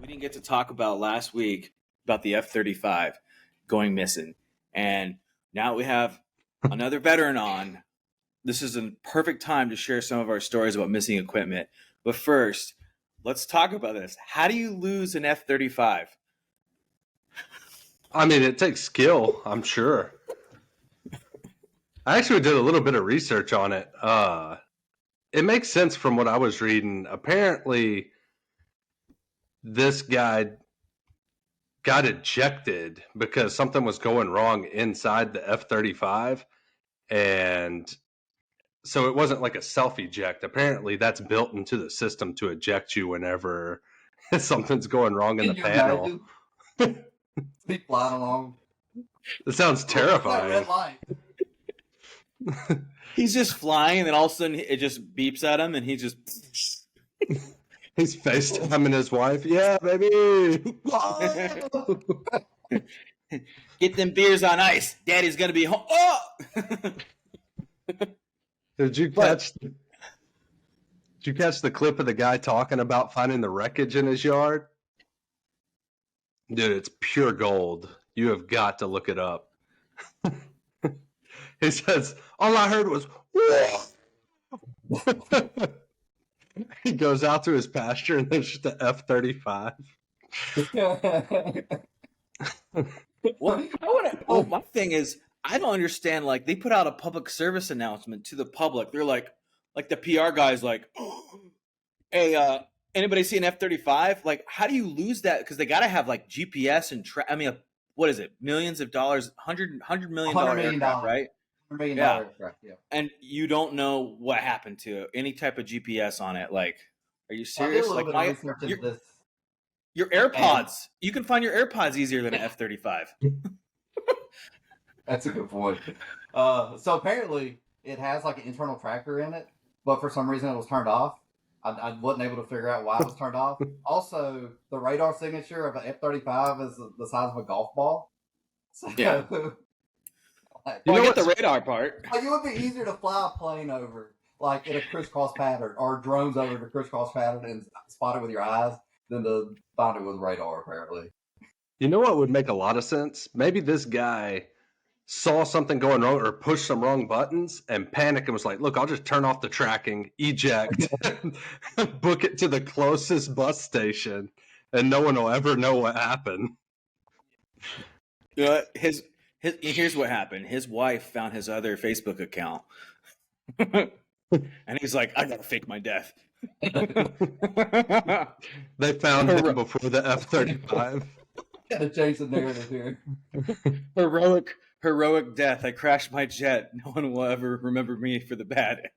didn't get to talk about last week about the F-35 going missing. And now we have another veteran on. This is a perfect time to share some of our stories about missing equipment. But first, let's talk about this. How do you lose an F-35? I mean, it takes skill, I'm sure. I actually did a little bit of research on it. It makes sense from what I was reading. Apparently, this guy got ejected because something was going wrong inside the F-35. And so it wasn't like a self-eject. Apparently, that's built into the system to eject you whenever something's going wrong in the panel. Be flying along. It sounds terrifying. Red light. He's just flying, and then all of a sudden it just beeps at him, and he just... He's FaceTiming his wife. Yeah, baby. Get them beers on ice. Daddy's going to be home. Oh! Did you catch the clip of the guy talking about finding the wreckage in his yard? Dude, it's pure gold. You have got to look it up. He says, all I heard was, he goes out to his pasture and there's just an F-35. My thing is, I don't understand. Like, they put out a public service announcement to the public. They're like the PR guy's like, hey, anybody see an F-35? Like, how do you lose that? Because they got to have like GPS and what is it? Millions of dollars, $100 million aircraft, right? $100 million aircraft, yeah. And you don't know what happened to any type of GPS on it. Like, are you serious? Like, your AirPods, you can find your AirPods easier than an F-35. That's a good point. So apparently it has like an internal tracker in it, but for some reason it was turned off. I wasn't able to figure out why it was turned off. Also, the radar signature of an F-35 is the size of a golf ball. So, yeah. Like, I get the radar part. Like, it would be easier to fly a plane over, like in a crisscross pattern, or drones over the crisscross pattern and spot it with your eyes than to find it with radar, apparently. You know what would make a lot of sense? Maybe this guy saw something going wrong or pushed some wrong buttons and panicked and was like, look, I'll just turn off the tracking, eject, book it to the closest bus station, and no one will ever know what happened. Here's what happened. His wife found his other Facebook account. And he's like, I gotta fake my death. They found him before the F-35. Gotta change the narrative here. Heroic death. I crashed my jet. No one will ever remember me for the bad.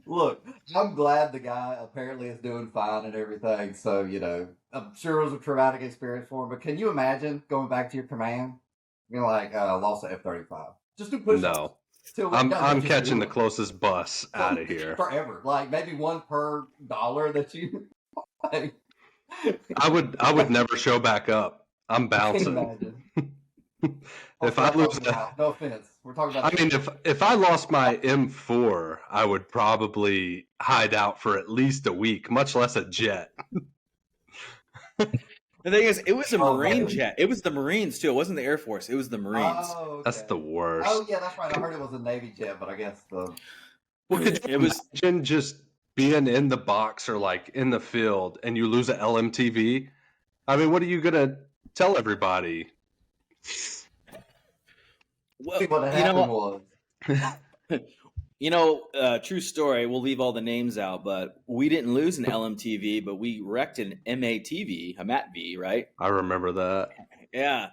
Look, I'm glad the guy apparently is doing fine and everything. So, I'm sure it was a traumatic experience for him. But can you imagine going back to your command? Being like, lost the F-35. Just do push-ups. No. I'm catching the closest bus out of here. Forever. Like, maybe one per dollar that you... Like, I would never show back up. I'm bouncing. If I lose that, no offense, we're talking about. I mean, if I lost my M4, I would probably hide out for at least a week, much less a jet. The thing is, it was a Marine jet. It was the Marines too. It wasn't the Air Force. It was the Marines. Oh, okay. That's the worst. Oh yeah, that's right. I heard it was a Navy jet, but I guess the. Well, could you imagine just being in the box or like in the field and you lose an LMTV? I mean, what are you gonna tell everybody? Well, what happened was. True story. We'll leave all the names out, but we didn't lose an LMTV, but we wrecked an MATV, a MATV, right? I remember that. Yeah,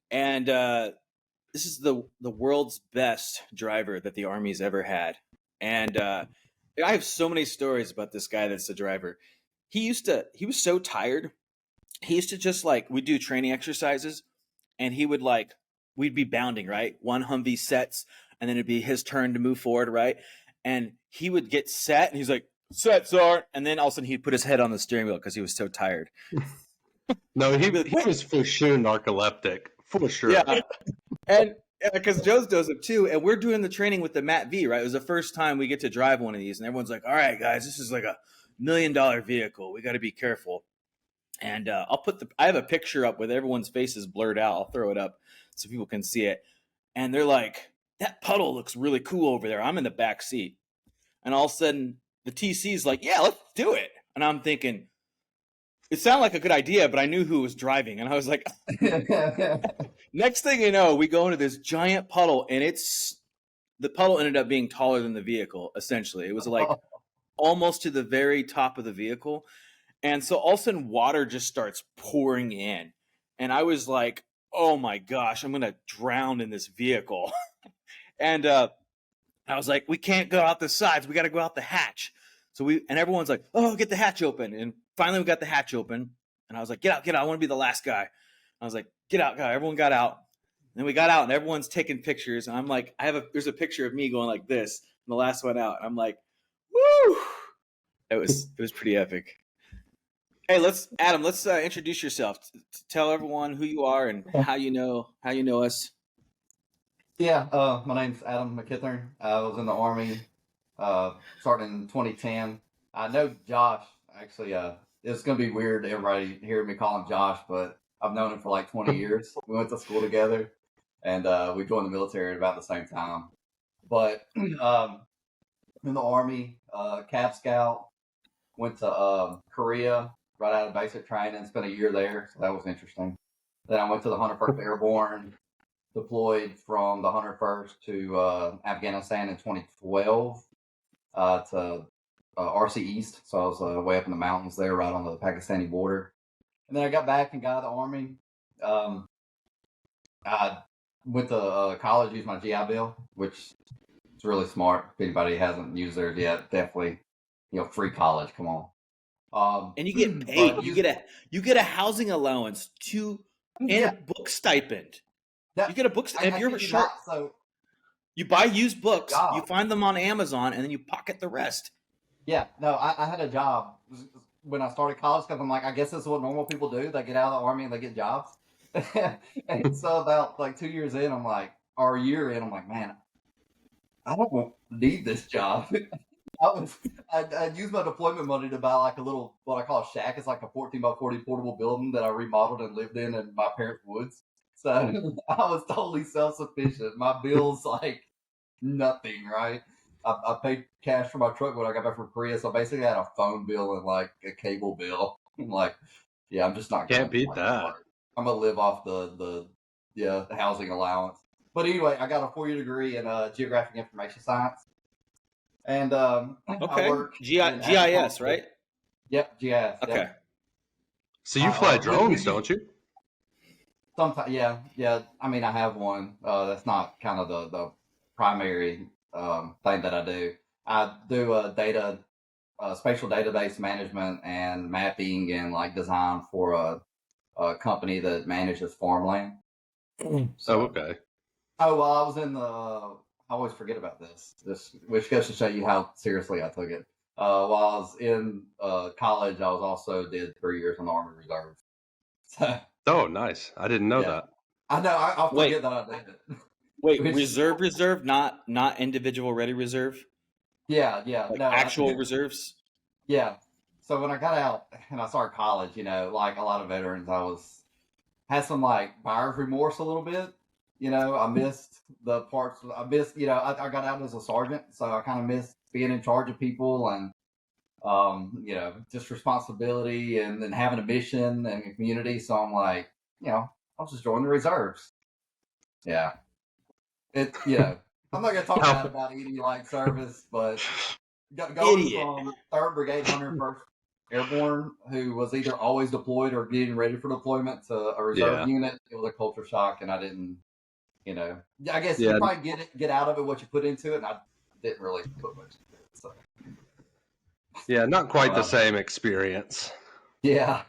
and this is the world's best driver that the Army's ever had, and I have so many stories about this guy that's the driver. He was so tired. He used to just we'd do training exercises, and we'd be bounding, right? One Humvee sets, and then it'd be his turn to move forward, right? And he would get set, and he's like, set, sir. And then all of a sudden he'd put his head on the steering wheel because he was so tired. No, he was for sure narcoleptic, for sure. Yeah, and because Joe's does it too, and we're doing the training with the MATV, right? It was the first time we get to drive one of these, and everyone's like, all right, guys, this is like $1 million vehicle. We got to be careful. And I have a picture up with everyone's faces blurred out. I'll throw it up so people can see it. And they're like, that puddle looks really cool over there. I'm in the back seat. And all of a sudden, the TC's like, yeah, let's do it. And I'm thinking, it sounded like a good idea, but I knew who was driving. And I was like, next thing you know, we go into this giant puddle, and the puddle ended up being taller than the vehicle, essentially. It was like almost to the very top of the vehicle. And so all of a sudden, water just starts pouring in. And I was like, oh my gosh, I'm going to drown in this vehicle. And I was like, we can't go out the sides. We got to go out the hatch. And everyone's like, oh, get the hatch open. And finally we got the hatch open. And I was like, get out. I want to be the last guy. I was like, get out, guy. Everyone got out. And then we got out and everyone's taking pictures. And I'm like, there's a picture of me going like this, and the last one out. And I'm like, woo! It was pretty epic. Hey, Adam, let's introduce yourself. Tell everyone who you are and how you know us. Yeah, my name's Adam McKithern. I was in the Army starting in 2010. I know Josh, actually, it's going to be weird, everybody hearing me call him Josh, but I've known him for like 20 years. We went to school together, and we joined the military at about the same time. But in the Army, Cab Scout, went to Korea right out of basic training, spent a year there, so that was interesting. Then I went to the 101st Airborne, deployed from the 101st to Afghanistan in 2012 to RC East. So I was way up in the mountains there, right on the Pakistani border. And then I got back and got out of the Army. I went to college, used my GI Bill, which is really smart. If anybody hasn't used theirs yet, definitely, free college. Come on. And you get paid. You get a housing allowance and a book stipend. You get a book. If you're short, you buy used books. You find them on Amazon, and then you pocket the rest. Yeah, no, I had a job when I started college because I'm like, I guess this is what normal people do. They get out of the Army and they get jobs. And so about like 2 years in, or a year in, I'm like, man, I don't need this job. I'd use my deployment money to buy like a little, what I call a shack. It's like a 14 by 40 portable building that I remodeled and lived in my parents' woods. So I was totally self-sufficient. My bills, like, nothing, right? I paid cash for my truck when I got back from Korea, so I basically had a phone bill and, like, a cable bill. I'm like, yeah, I'm just not Can't beat that. I'm going to live off the housing allowance. But anyway, I got a 4-year degree in Geographic Information Science. And okay. I work GIS, right? Yep, GIS. Okay. Yep. So you fly drones, don't you? Sometimes, yeah. I mean, I have one. That's not kind of the primary thing that I do. I do spatial database management and mapping and like design for a company that manages farmland. So, okay. Oh, well, I was in I always forget about this, which goes to show you how seriously I took it. While I was in college, I also did 3 years in the Army Reserve. So, oh, nice. I didn't know that. I know. I'll forget that I did it. Wait, reserve, not individual ready reserve? Yeah. Like no, actual reserves? Yeah. So when I got out and I started college, like a lot of veterans, had some like buyer's remorse a little bit. I missed the parts. I got out as a sergeant, so I kind of missed being in charge of people and, just responsibility and then having a mission and a community. So I'm like, I'll just join the reserves. Yeah. I'm not going to talk bad about any like service, but going from 3rd Brigade 101st Airborne, who was either always deployed or getting ready for deployment, to a reserve unit, it was a culture shock, and I didn't, I guess you probably get out of it what you put into it, and I didn't really put much into it. So. Yeah, not quite the same experience. Yeah.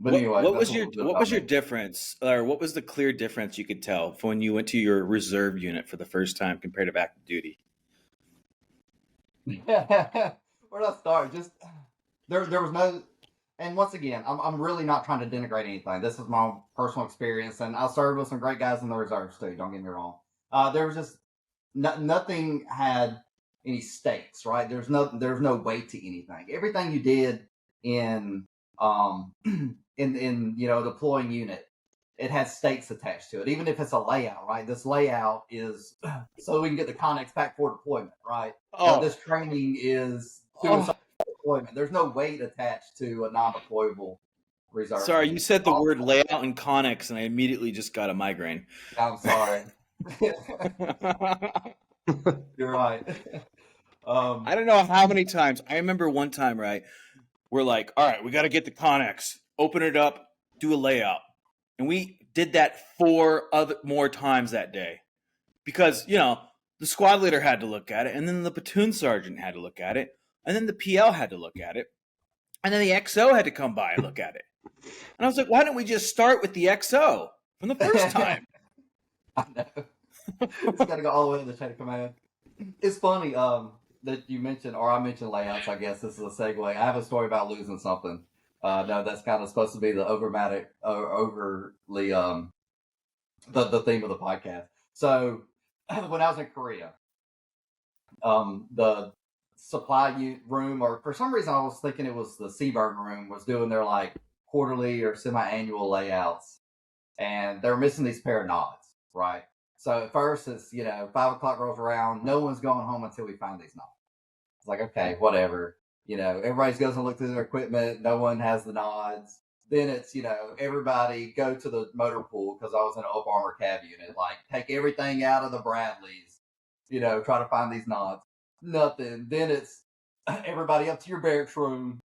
But anyway, what was your difference, or what was the clear difference you could tell from when you went to your reserve unit for the first time compared to active duty? Where did I start? Just there was no, and once again, I'm really not trying to denigrate anything. This is my personal experience, and I served with some great guys in the reserves too. Don't get me wrong. There was just nothing had any stakes, right? There's no weight to anything. Everything you did, in in deploying unit, it has stakes attached to it, even if it's a layout, right? This layout is so we can get the Connex back for deployment, right? Oh, This training is suicide deployment. There's no weight attached to a non-deployable reserve. Sorry, you said the word layout and Connex, and I immediately just got a migraine. I'm sorry. You're right. I don't know how many times. I remember one time, right? We're like, all right, we got to get the Connex, open it up, do a layout. And we did that 4 more times that day. Because, the squad leader had to look at it, and then the platoon sergeant had to look at it, and then the PL had to look at it, and then the XO had to come by and look at it. And I was like, why don't we just start with the XO from the first time? I know. It's got to go all the way to the chain of command. It's funny that you mentioned, or I mentioned layouts. I guess this is a segue. I have a story about losing something. No, that's kind of supposed to be the overly the theme of the podcast. So when I was in Korea, the supply room, or for some reason I was thinking it was the Seaburn room, was doing their like quarterly or semi-annual layouts, and they were missing these pair of nods, right? So at first it's 5 o'clock rolls around, no one's going home until we find these nods. It's like, okay, whatever. Everybody goes and looks through their equipment. No one has the nods. Then it's, everybody go to the motor pool, because I was in an up armor cab unit. Like, take everything out of the Bradleys. Try to find these nods. Nothing. Then it's everybody up to your barracks room.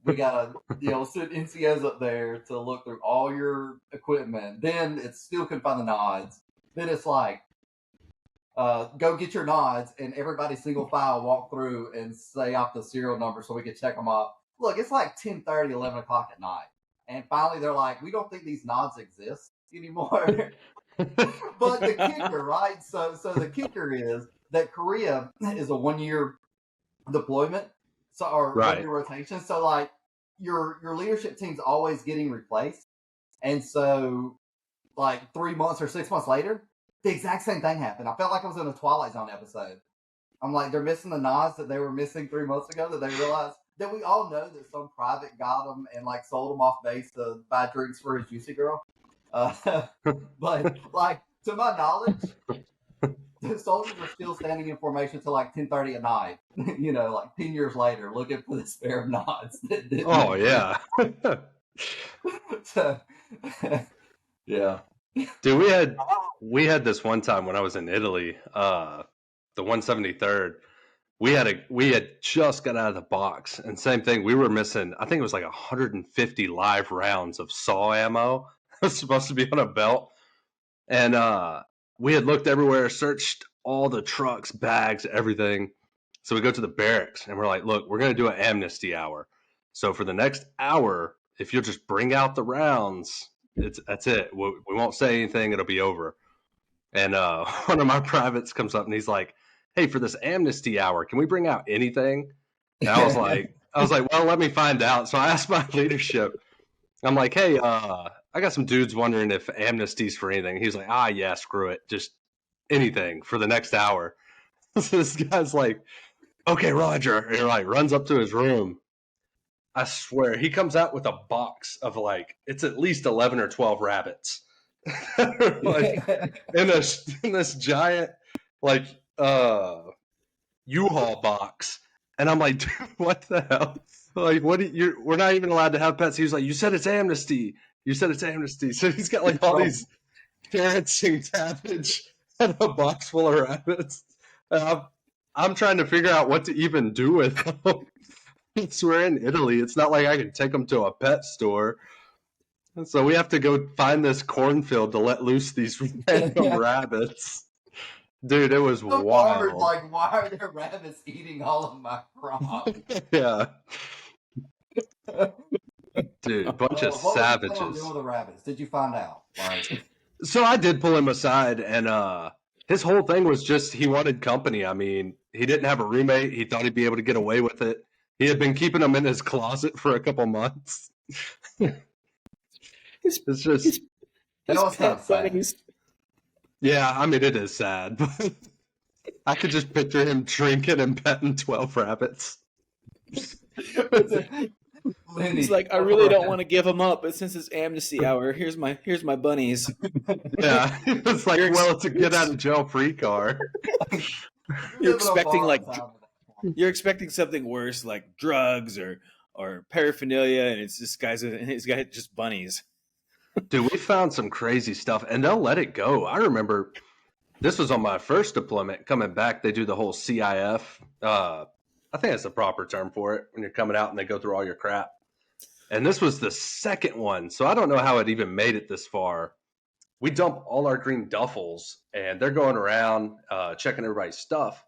We got to, sit NCOs up there to look through all your equipment. Then it's still couldn't find the nods. Then it's like, go get your nods, and everybody single file walk through and say off the serial number so we can check them off. Look, it's like 10:30, 11 o'clock at night. And finally they're like, we don't think these nods exist anymore. But the kicker, right? So the kicker is that Korea is a 1-year deployment, or Right. 1-year rotation. So like your leadership team's always getting replaced. And so like 3 months or 6 months later, the exact same thing happened. I felt like I was in a Twilight Zone episode. I'm like, they're missing the nods that they were missing 3 months ago, that they realized that we all know that some private got them and like sold them off base to buy drinks for his juicy girl. But like, to my knowledge, the soldiers are still standing in formation till like 10:30 at night. Like 10 years later, looking for this pair of nods. Oh yeah. So, yeah. Dude, we had this one time when I was in Italy, the 173rd. We had just got out of the box, and same thing. We were missing, I think it was like 150 live rounds of saw ammo. It was supposed to be on a belt, and we had looked everywhere, searched all the trucks, bags, everything. So we go to the barracks, and we're like, "Look, we're gonna do an amnesty hour. So for the next hour, if you'll just bring out the rounds, that's it. We won't say anything. It'll be over." And one of my privates comes up and he's like, "Hey, for this amnesty hour, can we bring out anything?" And I was like, "Well, let me find out." So I asked my leadership. I'm like, "Hey, I got some dudes wondering if amnesty's for anything." He's like, "Yeah, screw it, just anything for the next hour." So this guy's like, "Okay, Roger," and he like runs up to his room. I swear, he comes out with a box of like, it's at least 11 or 12 rabbits. Like in this giant like U-Haul box, and I'm like, dude, what the hell? Like, we're not even allowed to have pets. He was like, you said it's amnesty. So he's got like all these carrots and cabbage and a box full of rabbits. And I'm trying to figure out what to even do with them. We're in Italy. It's not like I can take them to a pet store. So we have to go find this cornfield to let loose these random rabbits. Dude, it was wild. Like, why are there rabbits eating all of my crop? Yeah. Dude, bunch of savages. What was doing with the rabbits? Did you find out? Like, so I did pull him aside, and his whole thing was just he wanted company. I mean, he didn't have a roommate. He thought he'd be able to get away with it. He had been keeping them in his closet for a couple months. It's just... Yeah, I mean, it is sad, but I could just picture him drinking and petting 12 rabbits. He's like, I really don't want to give them up, but since it's amnesty hour, here's my bunnies. Yeah, it's like, You're well, it's a get out of jail free card. You're expecting like you're expecting something worse, like drugs or paraphernalia, and it's this guy's he's got just bunnies. Dude, we found some crazy stuff, and they'll let it go. I remember this was on my first deployment. Coming back, they do the whole CIF. I think that's the proper term for it when you're coming out and they go through all your crap. And this was the second one, so I don't know how it even made it this far. We dump all our green duffels, and they're going around checking everybody's stuff.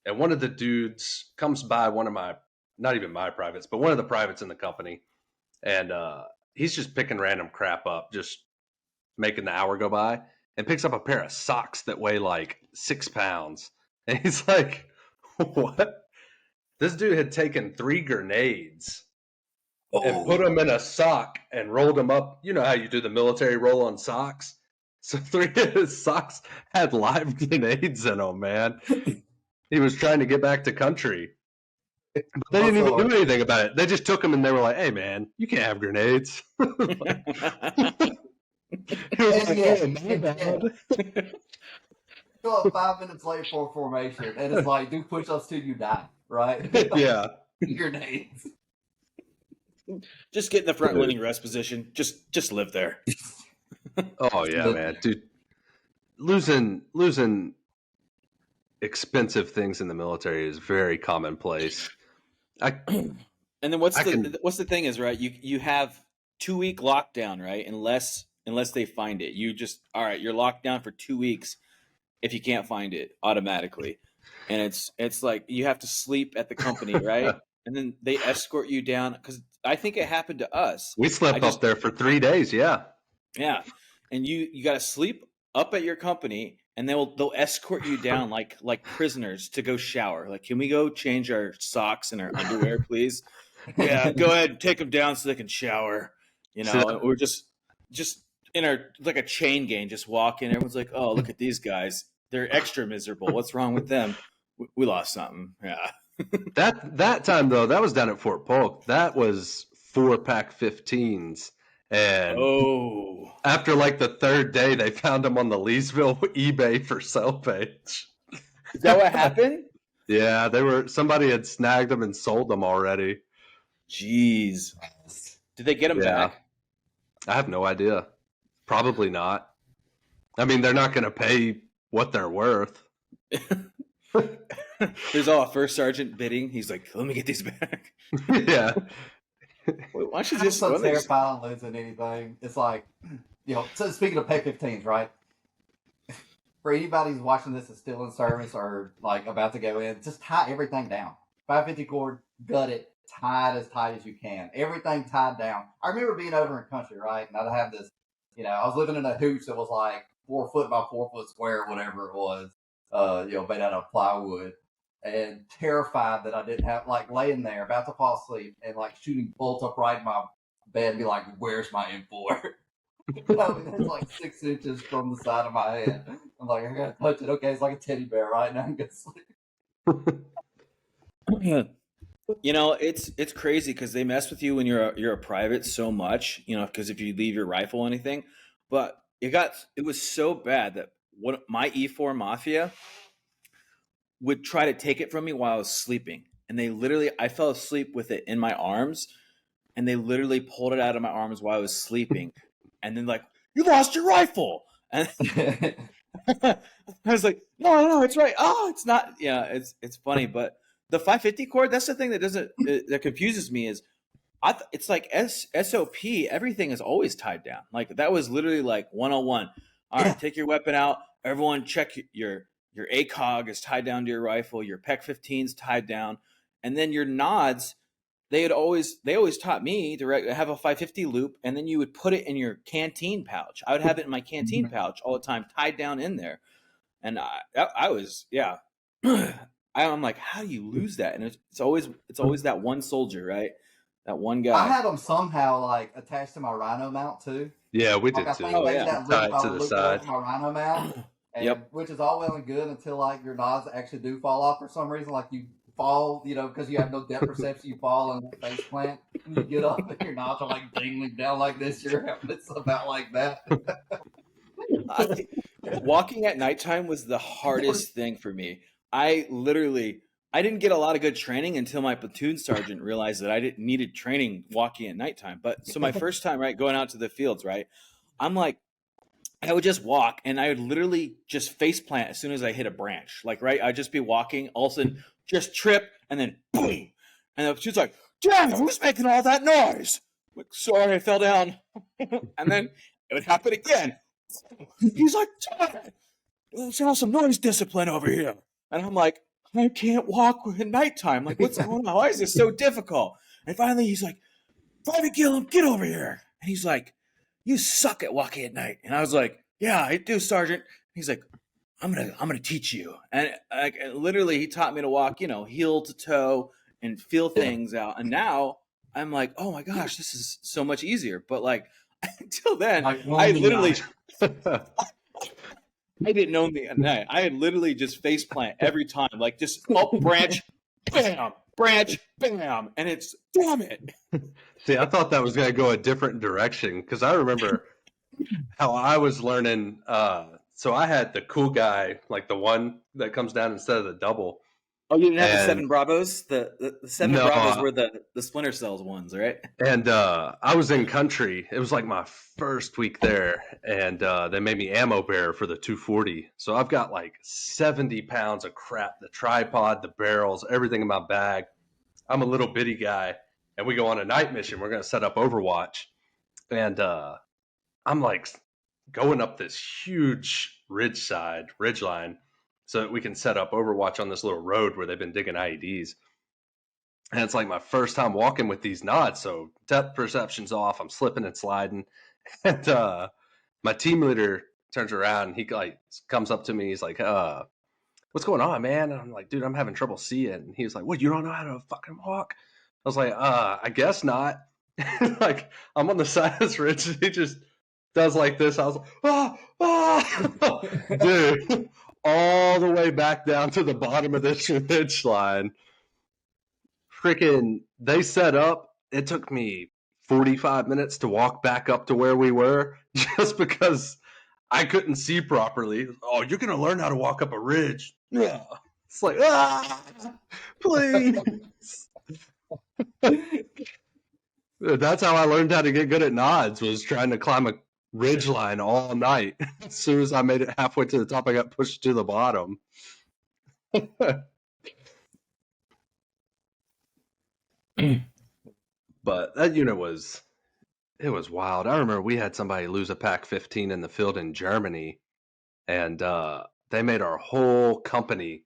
And one of the dudes comes by one of my, not even my privates, but one of the privates in the company, and he's just picking random crap up, just making the hour go by, and picks up a pair of socks that weigh like 6 pounds. And he's like, what? This dude had taken 3 grenades and put them in a sock and rolled them up. You know how you do the military roll on socks? So 3 of his socks had live grenades in them, man. He was trying to get back to country. But they didn't even do anything about it. They just took them and they were like, hey, man, you can't have grenades. He was like, oh, my bad. Go up 5 minutes late for formation, and it's like, do push-ups till you die, right? Yeah. Grenades. Just get in the front winning rest position. Just live there. Oh yeah, man, dude. Losing expensive things in the military is very commonplace. And then what's the thing is, right? You have 2-week lockdown, right? Unless they find it, you're locked down for 2 weeks if you can't find it automatically, and it's like you have to sleep at the company, right? And then they escort you down, because I think it happened to us. We slept up there for 3 days. Yeah. And you got to sleep up at your company, and they'll escort you down like prisoners to go shower. Like, can we go change our socks and our underwear, please? Yeah, go ahead and take them down so they can shower. You know, and we're just in our like a chain gang, just walking. Everyone's like, "Oh, look at these guys! They're extra miserable. What's wrong with them? We lost something." Yeah. That time though, that was down at Fort Polk. That was 4-pack 15s, and after like the 3rd day, they found them on the Leesville eBay for sale page. Is that what happened? Yeah, somebody had snagged them and sold them already. Jeez, did they get them back? I have no idea. Probably not. I mean, they're not going to pay what they're worth. There's all a first sergeant bidding. He's like, let me get these back. Yeah. Wait, why should I'm just so terrified of losing anything. It's like, so speaking of P-15s, right? For anybody who's watching this is still in service or like about to go in, just tie everything down. 550 cord, gut it, tie it as tight as you can. Everything tied down. I remember being over in country, right? And I'd have this, I was living in a hooch that was like 4 foot by 4 foot square, whatever it was, made out of plywood. And terrified that I didn't have, like, laying there about to fall asleep and like shooting bolts up right in my bed and be like, where's my M4? It's like 6 inches from the side of my head. I'm like, I gotta touch it. Okay, it's like a teddy bear right now. I'm gonna sleep. It's crazy because they mess with you when you're a private so much, because if you leave your rifle or anything. But it was so bad that my E4 Mafia would try to take it from me while I was sleeping. And I fell asleep with it in my arms, and they literally pulled it out of my arms while I was sleeping. And then like, you lost your rifle. And I was like, no, it's right. Oh, it's not. Yeah, it's funny. But the 550 cord, that's the thing that confuses me is it's like SOP. Everything is always tied down. Like that was literally like 101. All right, Take your weapon out. Everyone check your ACOG is tied down to your rifle, your PEC 15's tied down, and then your nods. They always taught me to have a 550 loop, and then you would put it in your canteen pouch. I would have it in my canteen pouch all the time, tied down in there, and I was I'm like, how do you lose that? And it's always that one soldier, right? That one guy. I had them somehow like attached to my Rhino mount too. Yeah, we did too. Tied to the side. My Rhino mount. Yep. Which is all well and good until like your nods actually do fall off for some reason. Like you fall, because you have no depth perception, you fall and face plant, and you get up and your knobs are like dangling down like this. It's about like that. Walking at nighttime was the hardest thing for me. I didn't get a lot of good training until my platoon sergeant realized that I didn't needed training walking at nighttime. But so my first time, right, going out to the fields, right, I'm like, I would just walk and I would literally just face plant as soon as I hit a branch. Like, right, I'd just be walking, all of a sudden just trip and then boom. And the platoon's like, damn, who's making all that noise? I'm like, sorry, I fell down. And then it would happen again. He's like, let's have some noise discipline over here. And I'm like, I can't walk at nighttime. Like, what's going on? Why is this so difficult? And finally, he's like, Private Gillum, get over here. And he's like, you suck at walking at night. And I was like, yeah, I do, Sergeant. He's like, I'm gonna teach you. And literally, he taught me to walk, heel to toe and feel things out. And now I'm like, oh my gosh, this is so much easier. But like until then, I literally. I didn't know the night. I had literally just face plant every time, like just branch, bam, branch, bam, and it's damn it. See, I thought that was going to go a different direction because I remember how I was learning. So I had the cool guy, like the one that comes down instead of the double. Oh, you didn't have the 7 Bravos? The 7 Bravos were the Splinter Cells ones, right? And I was in country. It was like my first week there, and they made me ammo bearer for the 240. So I've got like 70 pounds of crap, the tripod, the barrels, everything in my bag. I'm a little bitty guy, and we go on a night mission. We're going to set up Overwatch. And I'm like going up this huge ridge line, so that we can set up Overwatch on this little road where they've been digging IEDs. And it's like my first time walking with these nods, so depth perception's off. I'm slipping and sliding. And my team leader turns around and he like comes up to me. He's like, what's going on, man? And I'm like, dude, I'm having trouble seeing. And he was like, what, you don't know how to fucking walk? I was like, I guess not. Like, I'm on the side of this ridge and he just does like this. I was like, dude, all the way back down to the bottom of this ridge line. Freaking, they set up. It took me 45 minutes to walk back up to where we were just because I couldn't see properly. Oh, you're going to learn how to walk up a ridge. Yeah. It's like, please. That's how I learned how to get good at nods, was trying to climb a ridge line all night. As soon as I made it halfway to the top, I got pushed to the bottom. But that unit was wild. I remember we had somebody lose a Pac 15 in the field in Germany, and they made our whole company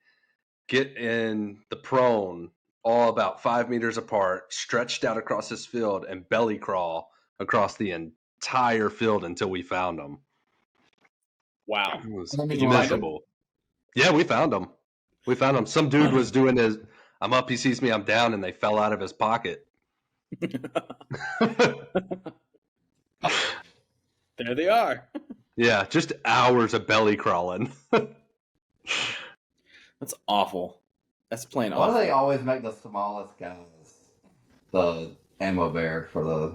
get in the prone, all about 5 meters apart, stretched out across this field, and belly crawl across the entire field until we found them. Wow. It was miserable. Yeah, we found them. Some dude was doing his, I'm up, he sees me, I'm down, and they fell out of his pocket. There they are. Yeah, just hours of belly crawling. That's awful. That's plain Why awful. do they always make the smallest guys the ammo bear for the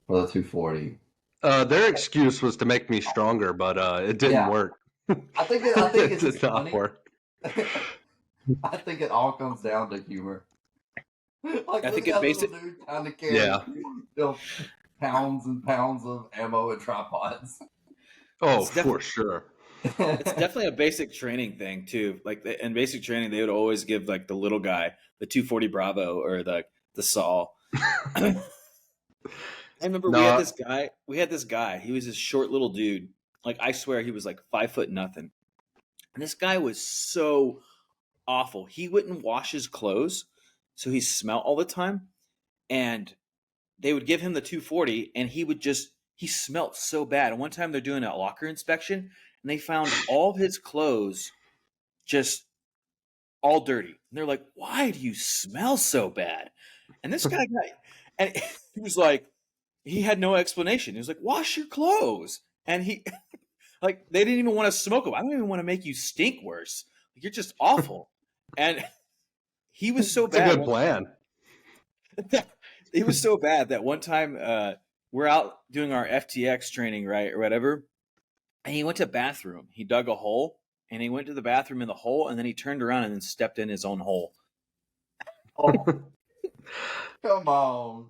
240? Their excuse was to make me stronger, but it didn't work. I think it's did not funny. work. I think it all comes down to humor. Like, I think it basically trying to carry pounds and pounds of ammo and tripods. Oh, for sure. It's definitely a basic training thing too. Like in basic training, they would always give like the little guy the 240 Bravo or the Saul. I remember we had this guy. He was this short little dude. Like I swear he was like 5 foot nothing. And this guy was so awful. He wouldn't wash his clothes, so he smelled all the time. And they would give him the 240, and he smelled so bad. And one time they're doing a locker inspection, and they found all of his clothes just all dirty. And they're like, "Why do you smell so bad?" And this guy, and he was like, he had no explanation. He was like, "Wash your clothes." And he, like, they didn't even want to smoke him. I don't even want to make you stink worse. Like, you're just awful. And he was so It's a bad. good plan. He was so bad that one time we're out doing our FTX training, right, or whatever, and he went to the bathroom. He dug a hole, and he went to the bathroom in the hole, and then he turned around and then stepped in his own hole. Oh, come on.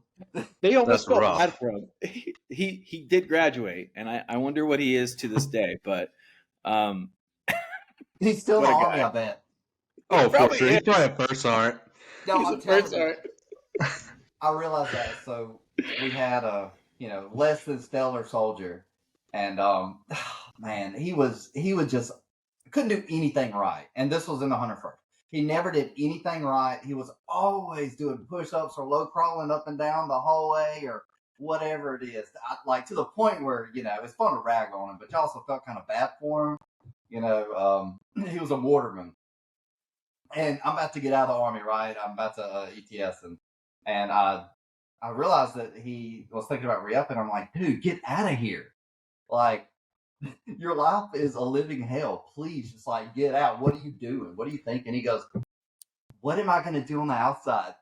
They almost That's felt rough. bad for him. He did graduate, and I wonder what he is to this day. But He's still in what the a army, guy! I bet. Oh, for Probably sure. He's is. probably a first sergeant. No, He's I'm a first telling you. art. I realized that. So we had a less than stellar soldier, and man, he was just couldn't do anything right. And this was in the 101st. He never did anything right. He was always doing push-ups or low crawling up and down the hallway or whatever it is. Like to the point where it's fun to rag on him, but you also felt kind of bad for him. He was a waterman, and I'm about to get out of the army, right? I'm about to ETS, and I realized that he was thinking about re-upping. I'm like, dude, get out of here! Like, your life is a living hell. Please, just like get out. What are you doing? What are you thinking? He goes, what am I going to do on the outside?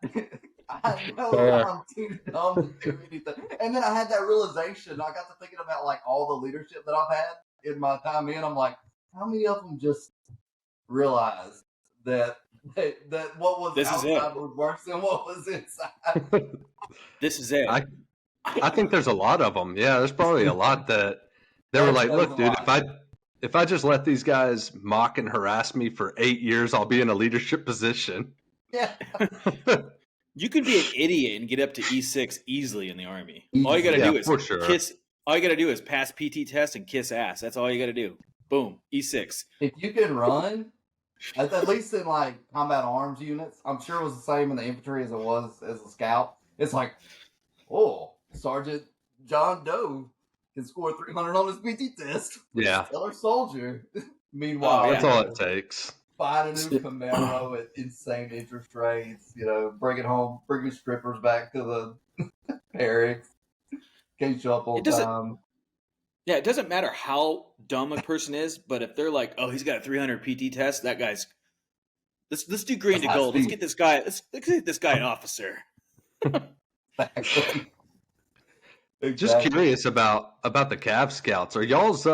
I know I'm too dumb to do anything. And then I had that realization. I got to thinking about like all the leadership that I've had in my time in. I'm like, how many of them just realized that what was This is it. outside was worse than what was inside? This is it. I think there's a lot of them. Yeah, there's probably a lot that they were like, There's look, a dude, lot. if I just let these guys mock and harass me for 8 years, I'll be in a leadership position. Yeah. You can be an idiot and get up to E6 easily in the army. All you got to Yeah, do is for sure. kiss. All you got to do is pass PT test and kiss ass. That's all you got to do. Boom, E6. If you can run, at least in like combat arms units, I'm sure it was the same in the infantry as it was as a scout. It's like, oh, Sergeant John Doe can score 300 on his PT test. Yeah. Stellar soldier. Meanwhile, Oh, yeah. That's all it takes. buying a new Camaro at insane interest rates. Bringing strippers back to the barracks. Can't show up on time. Yeah, it doesn't matter how dumb a person is, but if they're like, "Oh, he's got a 300 PT test," that guy's. Let's do green to That's gold. high Let's get this guy. Let's get this guy an officer. Exactly. Just curious about the Cav Scouts. Are y'all's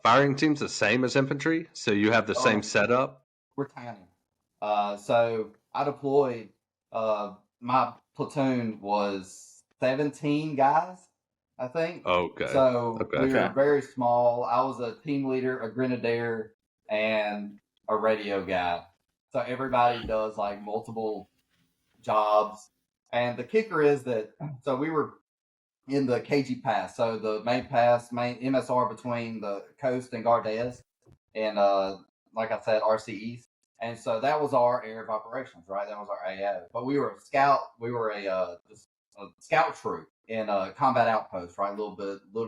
firing teams the same as infantry? So you have the same setup? We're tiny. So I deployed. My platoon was 17 guys, I think. Okay. So Okay. we were very small. I was a team leader, a grenadier, and a radio guy. So everybody does like multiple jobs. And the kicker is that we were in the KG Pass, so the main MSR between the coast and Gardez, and like I said, RCEs. And so that was our area of operations, right? That was our AO. But we were a scout. We were just a scout troop in a combat outpost, right? Little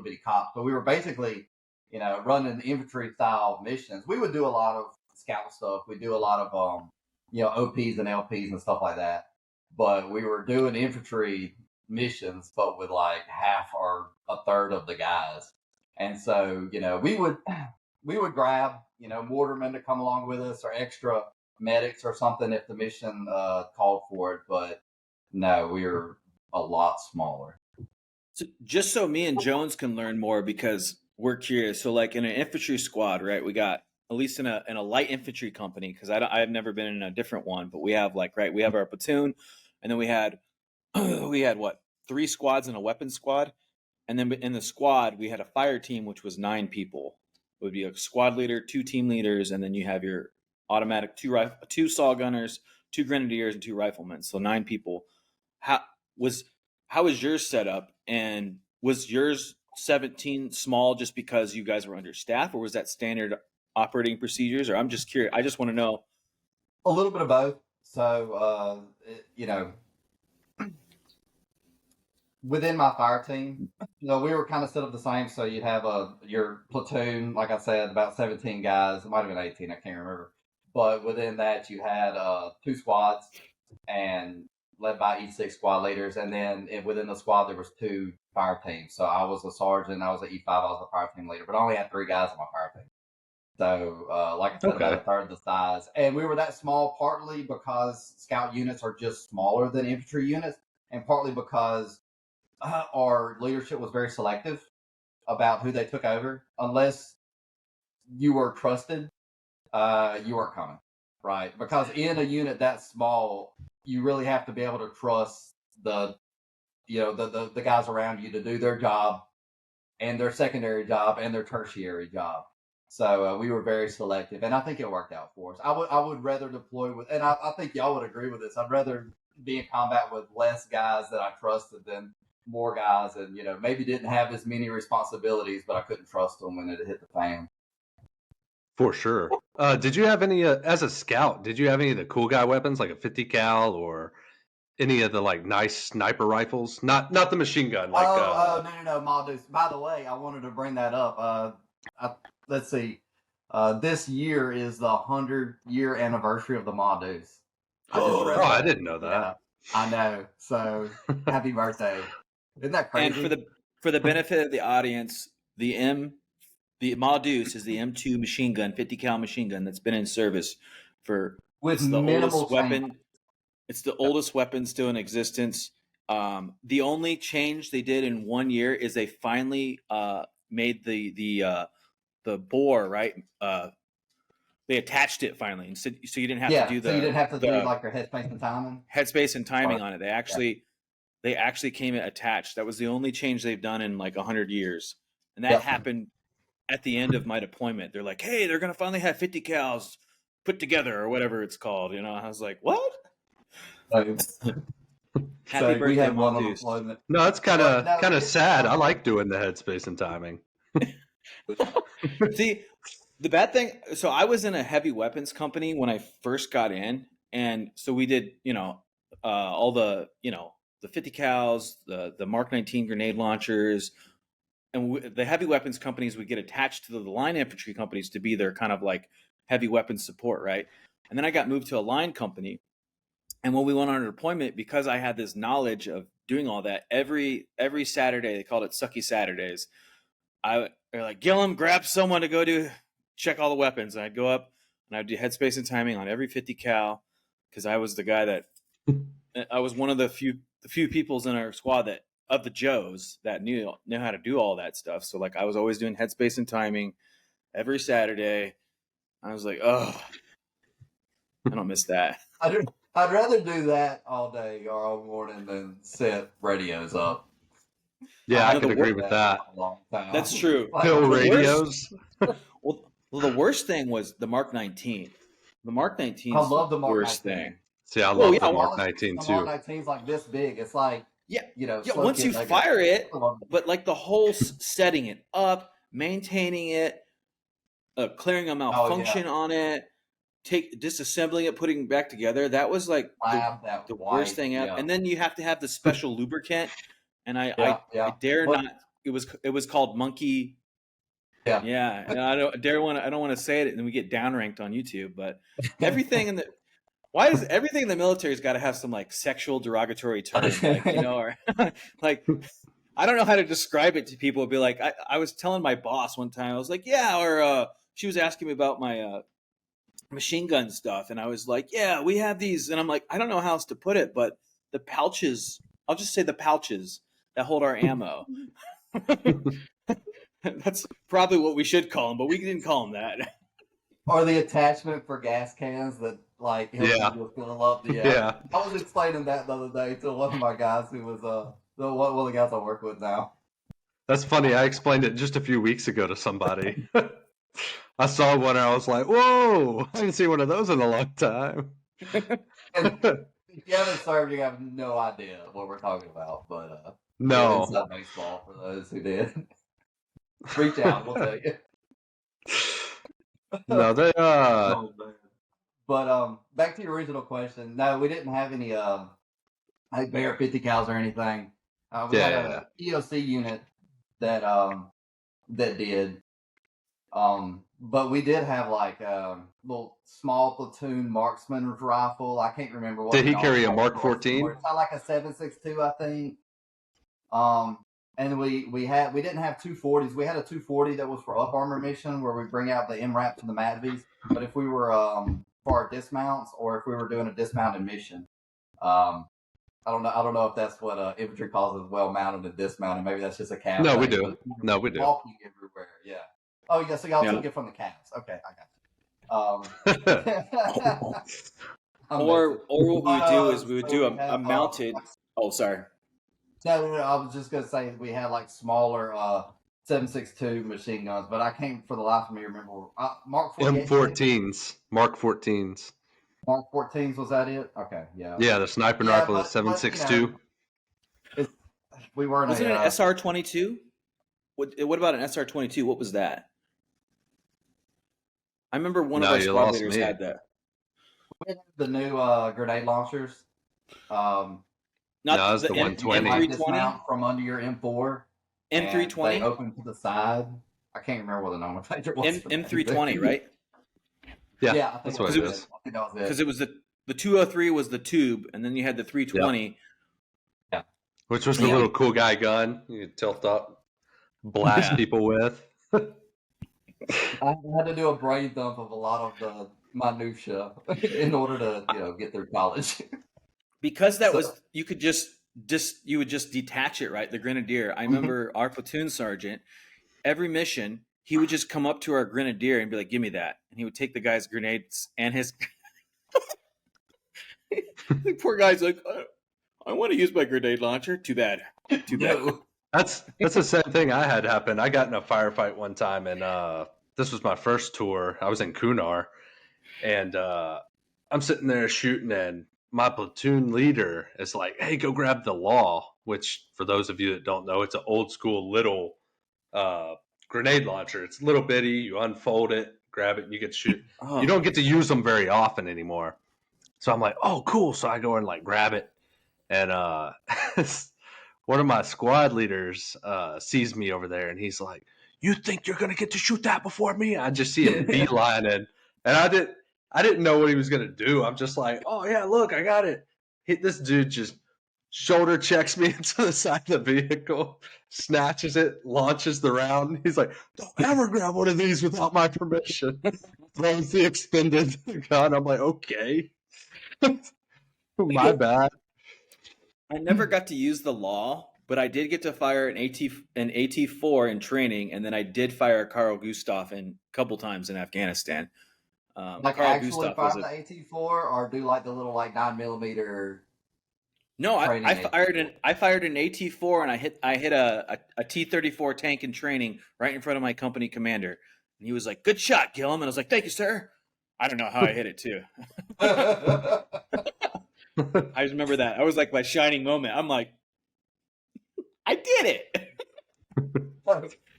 bitty cops. But we were basically, running infantry style missions. We would do a lot of scout stuff. We do a lot of OPs and LPs and stuff like that. But we were doing infantry missions, but with like half or a third of the guys. And so, we would grab, mortarmen to come along with us or extra medics or something if the mission called for it. But no, we were a lot smaller. So just so me and Jones can learn more because we're curious. So like in an infantry squad, right? We got at least in a light infantry company because I've never been in a different one, but we have we have our platoon, and then we had what 3 squads and a weapons squad, and then in the squad we had a fire team which was 9 people. It would be a squad leader, 2 team leaders, and then you have your automatic 2 saw gunners, 2 grenadiers, and 2 riflemen. So 9 people. How was yours set up? And was yours 17 small just because you guys were understaffed, or was that standard operating procedures? Or I'm just curious. I just want to know. A little bit of both. So, within my fire team, we were kind of set up the same. So you'd have your platoon, like I said, about 17 guys. It might have been 18. I can't remember. But within that, you had 2 squads, and led by each 6 squad leaders. And then within the squad, there was 2 fire teams. So I was a sergeant. I was an E5. I was a fire team leader. But I only had 3 guys on my fire team. So, like I said, Okay. about a third the size. And we were that small partly because scout units are just smaller than infantry units, and partly because our leadership was very selective about who they took over. Unless you were trusted, you weren't coming, right? Because in a unit that small, you really have to be able to trust the guys around you to do their job and their secondary job and their tertiary job. So we were very selective, and I think it worked out for us. I would rather deploy with, and I think y'all would agree with this. I'd rather be in combat with less guys that I trusted than more guys, and maybe didn't have as many responsibilities, but I couldn't trust them when it hit the fan. For sure. Did you have any as a scout? Did you have any of the cool guy weapons like a 50 cal or any of the like nice sniper rifles? Not the machine gun. Like No, Maldus. By the way, I wanted to bring that up. Let's see. This year is the 100-year anniversary of the Maldus. I just read oh, I that. didn't know that. Yeah, I know. So happy birthday! Isn't that crazy? And for the benefit of the audience, the Maldus is the M2 machine gun, 50 cal machine gun that's been in service for with it's the minimal oldest weapon. It's the oldest weapon still in existence. The only change they did in 1 year is they finally made the bore, right. They attached it finally, and so you didn't have to do so you didn't have to do like your headspace and timing. Headspace and timing on it. They actually came attached. That was the only change they've done in like 100 years, and that happened at the end of my deployment. They're like, "Hey, they're gonna finally have 50 cals put together, or whatever it's called." I was like, "What?" Happy birthday, we had one Maldus. deployment. No, it's kind of sad. I like doing the headspace and timing. See, the bad thing. So I was in a heavy weapons company when I first got in, and so we did, all the, the 50 cals, the Mark 19 grenade launchers, and the heavy weapons companies would get attached to the line infantry companies to be their kind of like heavy weapons support, right? And then I got moved to a line company, and when we went on a deployment, because I had this knowledge of doing all that, every Saturday, they called it Sucky Saturdays. They're like, Gillum, grab someone to check all the weapons. And I'd go up and I'd do headspace and timing on every 50 cal because I was the guy that I was one of the few peoples in our squad that of the Joes that knew how to do all that stuff. So like I was always doing headspace and timing every Saturday. I was like, oh, I don't miss that. I'd rather do that all day or all morning than set radios up. Yeah, I can agree with that. That's true. Pill radios. Well, the worst thing was the Mark 19. The Mark 19 I love the Mark worst 19. thing. See, I love the Mark 19 too. The Mark 19's like this big. It's like, once you fire it, but like the whole setting it up, maintaining it, clearing a malfunction on it, disassembling it, putting it back together. That was like the worst thing ever. And then you have to have the special lubricant. And I dare not. It was called Monkey. Yeah. And I don't want to say it, and we get downranked on YouTube. But everything why does everything in the military's got to have some like sexual derogatory term, like or like I don't know how to describe it to people. It'd be like I was telling my boss one time, I was like, or she was asking me about my machine gun stuff, and I was like, yeah, we have these, and I'm like, I don't know how else to put it, but the pouches. I'll just say the pouches that hold our ammo. That's probably what we should call them, but we didn't call them that. Or the attachment for gas cans that like help you fill up. I was explaining that the other day to one of my guys who was one of the guys I work with now. That's funny. I explained it just a few weeks ago to somebody. I saw one and I was like, whoa, I didn't see one of those in a long time. And if you haven't served, you have no idea what we're talking about. But no, it's not baseball for those who did. Reach out, we'll tell you. No, they But back to your original question. No, we didn't have any like Bear 50 cals or anything. We had an EOC unit that did. But we did have like a little small platoon marksman's rifle. I can't remember what. Did he carry a Mark 14? It's not like a 7.62, I think. And we didn't have 240s. We had a 240 that was for up armor mission where we bring out the MRAP to the Matvies. But if we were for our dismounts or if we were doing a dismounted mission, I don't know if that's what infantry calls as well mounted and dismounted. Maybe that's just a cav No, we thing. do. No, we do. Walking everywhere. Yeah. Oh yeah. So y'all Yeah. took it from the calves. Okay, I got you. Or what we would do is we would so do we a have, mounted. Oh, sorry. No, I was just gonna say we had like smaller 7.62 machine guns, but I can't for the life of me remember Mark 48. M14s, Mark 14s. Mark 14s, was that it? Okay, yeah. Yeah, the sniper rifle is 7.62. We weren't. Was it an SR-22? What about an SR-22? What was that? I remember one of our squad leaders had that. We had the new grenade launchers. No, it's the 120. M320 from under your M4. M320. They open to the side. I can't remember what the nomenclature was. M320, right? Yeah, I think that's what it is. Because it was the 203 was the tube, and then you had the 320. Yeah. Which was the little cool guy gun you could tilt up, blast people with. I had to do a brain dump of a lot of the minutia in order to get through college. Because that was you would just detach it, right? The grenadier. I remember our platoon sergeant. Every mission, he would just come up to our grenadier and be like, "Give me that," and he would take the guy's grenades and his. The poor guy's like, "I want to use my grenade launcher." Too bad. Too bad. That's the same thing I had happen. I got in a firefight one time, and this was my first tour. I was in Kunar, and I'm sitting there shooting, and my platoon leader is like, "Hey, go grab the law," which, for those of you that don't know, it's an old school little grenade launcher. It's little bitty. You unfold it, grab it, and you get to shoot. Oh. You don't get to use them very often anymore. So I'm like, "Oh, cool!" So I go and like grab it, and one of my squad leaders sees me over there, and he's like, "You think you're gonna get to shoot that before me?" I just see him beelining, and I didn't know what he was gonna do. I'm just like, "Oh yeah, look, I got it." This dude just shoulder checks me into the side of the vehicle, snatches it, launches the round. He's like, "Don't ever grab one of these without my permission." Throws the extended gun. I'm like, "Okay, my bad." I never got to use the law, but I did get to fire an AT4 in training, and then I did fire a Carl Gustav a couple times in Afghanistan. Like Carl actually Gustav fire was the AT4 or do like the little like 9mm? No, I fired an AT4 and I hit a T-34 tank in training right in front of my company commander, and he was like, "Good shot, Gillum," and I was like, "Thank you, sir." I don't know how I hit it too. I just remember that. I was like my shining moment. I'm like, I did it.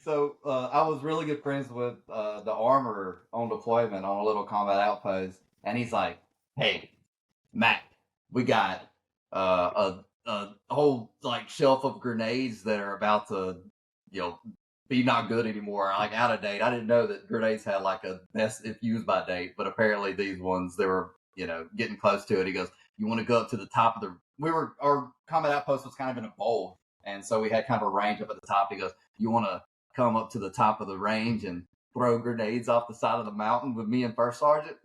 So I was really good friends with the armorer on deployment on a little combat outpost, and he's like, "Hey, Mac, we got a whole like shelf of grenades that are about to, be not good anymore, like out of date. I didn't know that grenades had like a best if used by date, but apparently these ones they were, getting close to it." He goes, "You want to go up to the top of our combat outpost was kind of in a bowl, and so we had kind of a range up at the top." He goes, "You want to come up to the top of the range and throw grenades off the side of the mountain with me and First Sergeant?"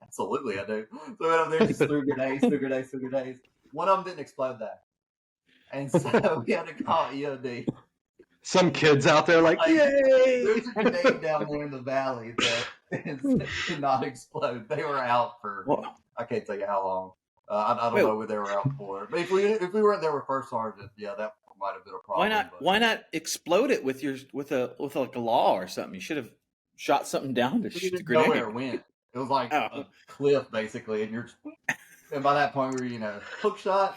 Absolutely, I do. So we went up there, just threw grenades. One of them didn't explode that, and so we had to call EOD. Some kids out there like, "Yay!" There's a grenade down there in the valley that did not explode. They were out for I can't tell you how long. I don't know what they were out for. But if we weren't there with First Sergeant, yeah, that might have been a problem. Why not explode it with like a law or something? You should have shot something down to shoot the grenade. Nowhere it went. It was like a cliff basically, and by that point we were hook shot.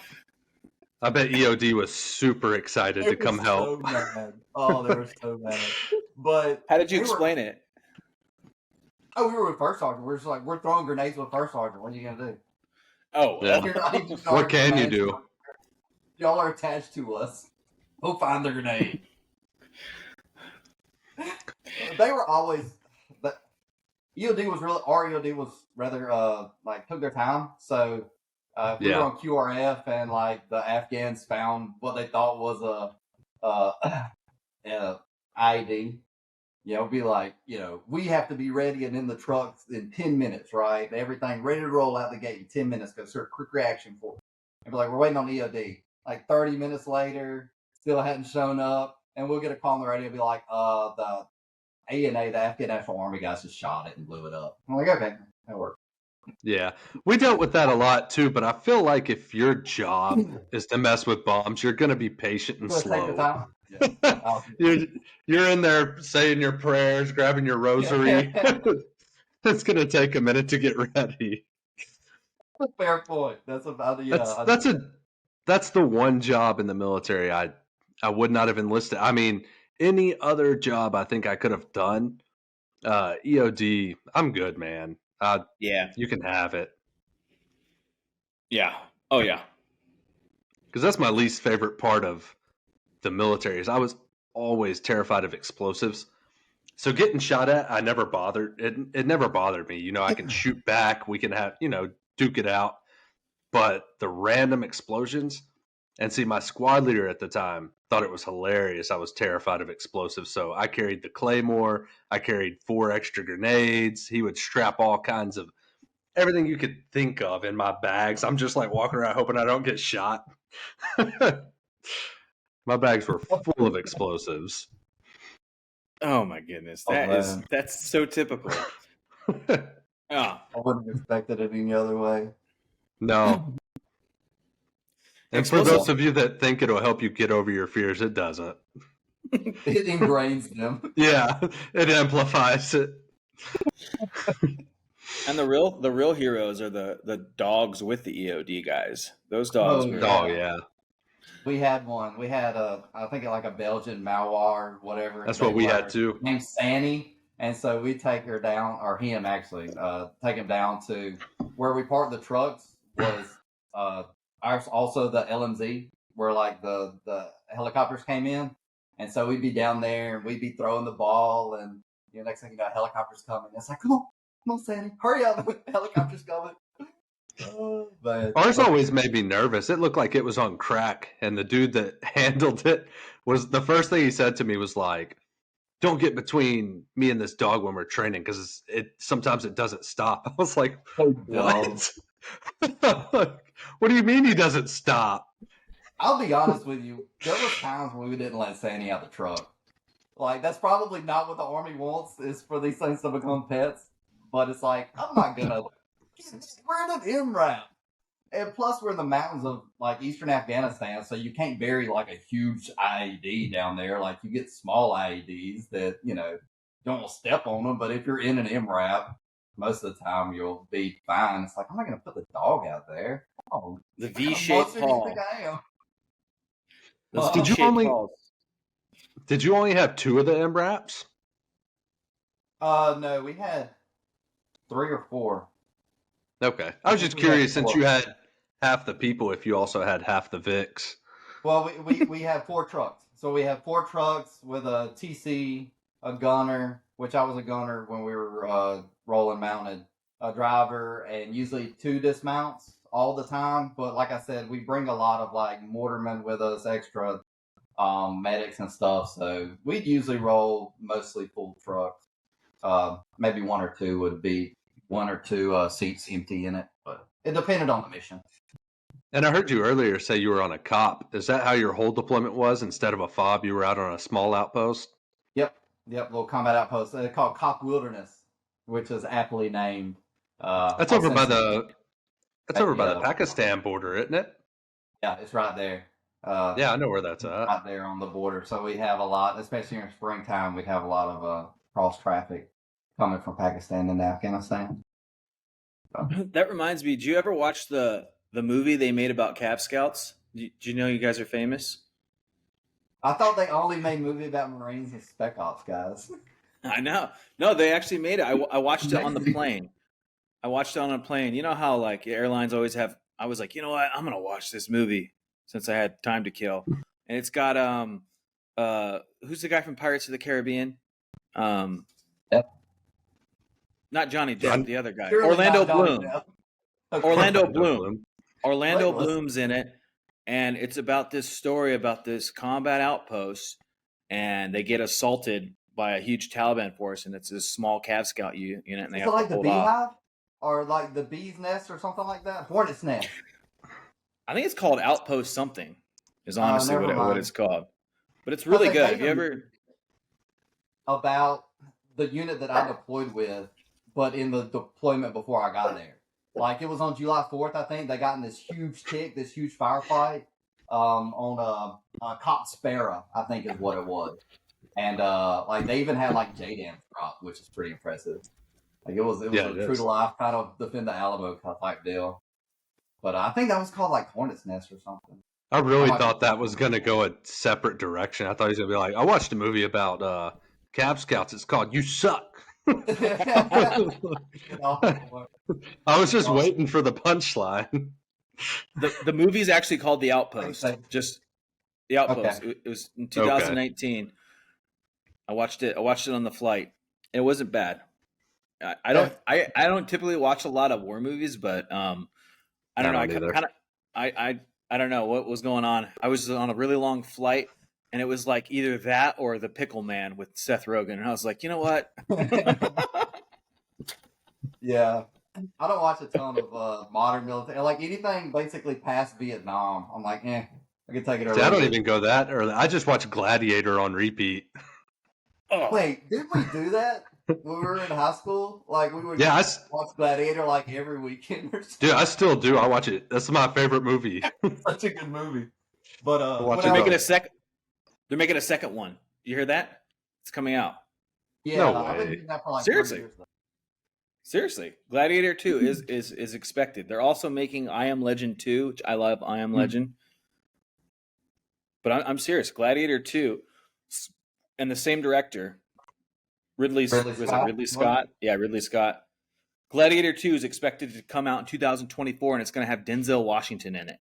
I bet EOD was super excited to come help. So mad. Oh, they were so mad. But how did you explain it? Oh, we were with First Sergeant. We're just like, we're throwing grenades with First Sergeant. What are you gonna do? Oh, yeah. What can you do? Y'all are attached to us. We'll find the grenade. They were always. EOD was really. Our EOD was rather took their time. So we were on QRF and like the Afghans found what they thought was uh, IED. It'll be like, we have to be ready and in the trucks in 10 minutes, right? Everything ready to roll out the gate in 10 minutes because there's a quick reaction for it. And be like, we're waiting on EOD. Like 30 minutes later, still hadn't shown up. And we'll get a call on the radio and be like, the ANA, the Afghan National Army guys just shot it and blew it up. I'm like, okay, that worked. Yeah, we dealt with that a lot too, but I feel like if your job is to mess with bombs, you're going to be patient and Let's take the slow. time. Yeah. you're in there saying your prayers, grabbing your rosary. It's going to take a minute to get ready. Fair point. That's about That's the one job in the military I would not have enlisted. I mean, any other job I think I could have done. EOD, I'm good, man. Yeah. You can have it. Yeah. Oh yeah. Because that's my least favorite part of the military is I was always terrified of explosives. So getting shot at, I never bothered. It never bothered me. I can shoot back. We can have, duke it out. But the random explosions, and see, my squad leader at the time thought it was hilarious. I was terrified of explosives. So I carried the Claymore. I carried 4 extra grenades. He would strap all kinds of everything you could think of in my bags. I'm just like walking around hoping I don't get shot. My bags were full of explosives. Oh my goodness, man. that's so typical. I wouldn't have expected it any other way. No. And for those of you that think it'll help you get over your fears, it doesn't. It ingrains them. Yeah, it amplifies it. And the real heroes are the dogs with the EOD guys. Those dogs were. Oh yeah. We had one. We had I think like a Belgian Malwar, whatever. That's what we had too. Named Sanny, and so we take her down, or him actually, take him down to where we parked the trucks was also the LMZ where like the helicopters came in, and so we'd be down there and we'd be throwing the ball, and next thing you know, helicopters coming. It's like, come on, Sandy, hurry up! The helicopters coming. But ours always made me nervous. It looked like it was on crack, and the dude that handled it was the first thing he said to me was like, "Don't get between me and this dog when we're training because sometimes it doesn't stop." I was like, "What? What do you mean he doesn't stop?" I'll be honest with you. There was times when we didn't let Sandy out of the truck. Like that's probably not what the Army wants is for these things to become pets. But it's like I'm not gonna. We're in an MRAP. And plus, we're in the mountains of like eastern Afghanistan, so you can't bury like a huge IED down there. Like you get small IEDs that don't want to step on them. But if you're in an MRAP, most of the time you'll be fine. It's like I'm not going to put the dog out there. Oh, the V-shaped paw. Did you only have 2 of the MRAPs? No, we had 3 or 4. Okay. I was just curious since you had half the people if you also had half the Vics. Well, we have 4 trucks. So we have 4 trucks with a TC, a gunner, which I was a gunner when we were rolling mounted, a driver, and usually 2 dismounts all the time. But like I said, we bring a lot of like mortarmen with us, extra medics and stuff. So we'd usually roll mostly full trucks. Maybe 1 or 2 would be 1 or 2 seats empty in it, but it depended on the mission. And I heard you earlier say you were on a COP. Is that how your whole deployment was? Instead of a FOB, you were out on a small outpost? Yep, little combat outpost. They're called COP Wilderness, which is aptly named. That's over by the Pakistan border, isn't it? Yeah, it's right there. Yeah, I know where that's at. Right there on the border. So we have a lot, especially in springtime, we have a lot of cross traffic coming from Pakistan and Afghanistan. That reminds me, did you ever watch the movie they made about Cav Scouts? Do you know you guys are famous? I thought they only made movies about Marines and Spec Ops guys. I know. No, they actually made it. I watched it on the plane. You know how like airlines always have. I was like, you know what? I'm gonna watch this movie since I had time to kill. And it's got who's the guy from Pirates of the Caribbean? Yep. Not Johnny Depp, the other guy. Orlando Bloom. Orlando Bloom. Orlando Bloom's in it, and it's about this story about this combat outpost, and they get assaulted by a huge Taliban force, and it's this small Cav Scout unit, and they Is it have to like the hold off. beehive or like the bee's nest or something like that? Hornet's nest. I think it's called Outpost something. Is honestly Never what mind. it's called, but it's Because really they good. made Have you a ever? movie about the unit that I deployed with, but in the deployment before I got there. Like it was on July 4th, I think. They got in this huge firefight on Cop Sparrow, I think is what it was. And like they even had like JDAM drop, which is pretty impressive. Like it was Yeah, a it true is. to life kind of defend the Alamo type deal. But I think that was called like Hornet's Nest or something. I really I might thought be that was going to go a separate direction. I thought he was going to be like, I watched a movie about Cab Scouts. It's called You Suck. I was just waiting for the punchline. The movie's actually called The Outpost. Just The Outpost. Okay. It was in 2019. I watched it on the flight. It wasn't bad. I don't typically watch a lot of war movies, but I don't know. I don't know what was going on. I was on a really long flight, and it was like either that or The Pickle Man with Seth Rogen, and I was like, you know what? Yeah. I don't watch a ton of modern military, like anything basically past Vietnam. I'm like, I can take it or See, I don't leave it. even go that early. I just watch Gladiator on repeat. Oh, Wait, didn't we do that when we were in high school? Like we would watch Gladiator like every weekend or something. Dude, I still do. I watch it. That's my favorite movie. Such a good movie. But they're making a second. They're making a second one. You hear that? It's coming out. Yeah, No I've been way. doing that for like Seriously. 3 years now. Seriously, Gladiator 2 is expected. They're also making I Am Legend 2, which I love I Am Legend. But I'm serious. Gladiator 2 and the same director, Ridley Scott? Yeah, Ridley Scott. Gladiator 2 is expected to come out in 2024, and it's going to have Denzel Washington in it.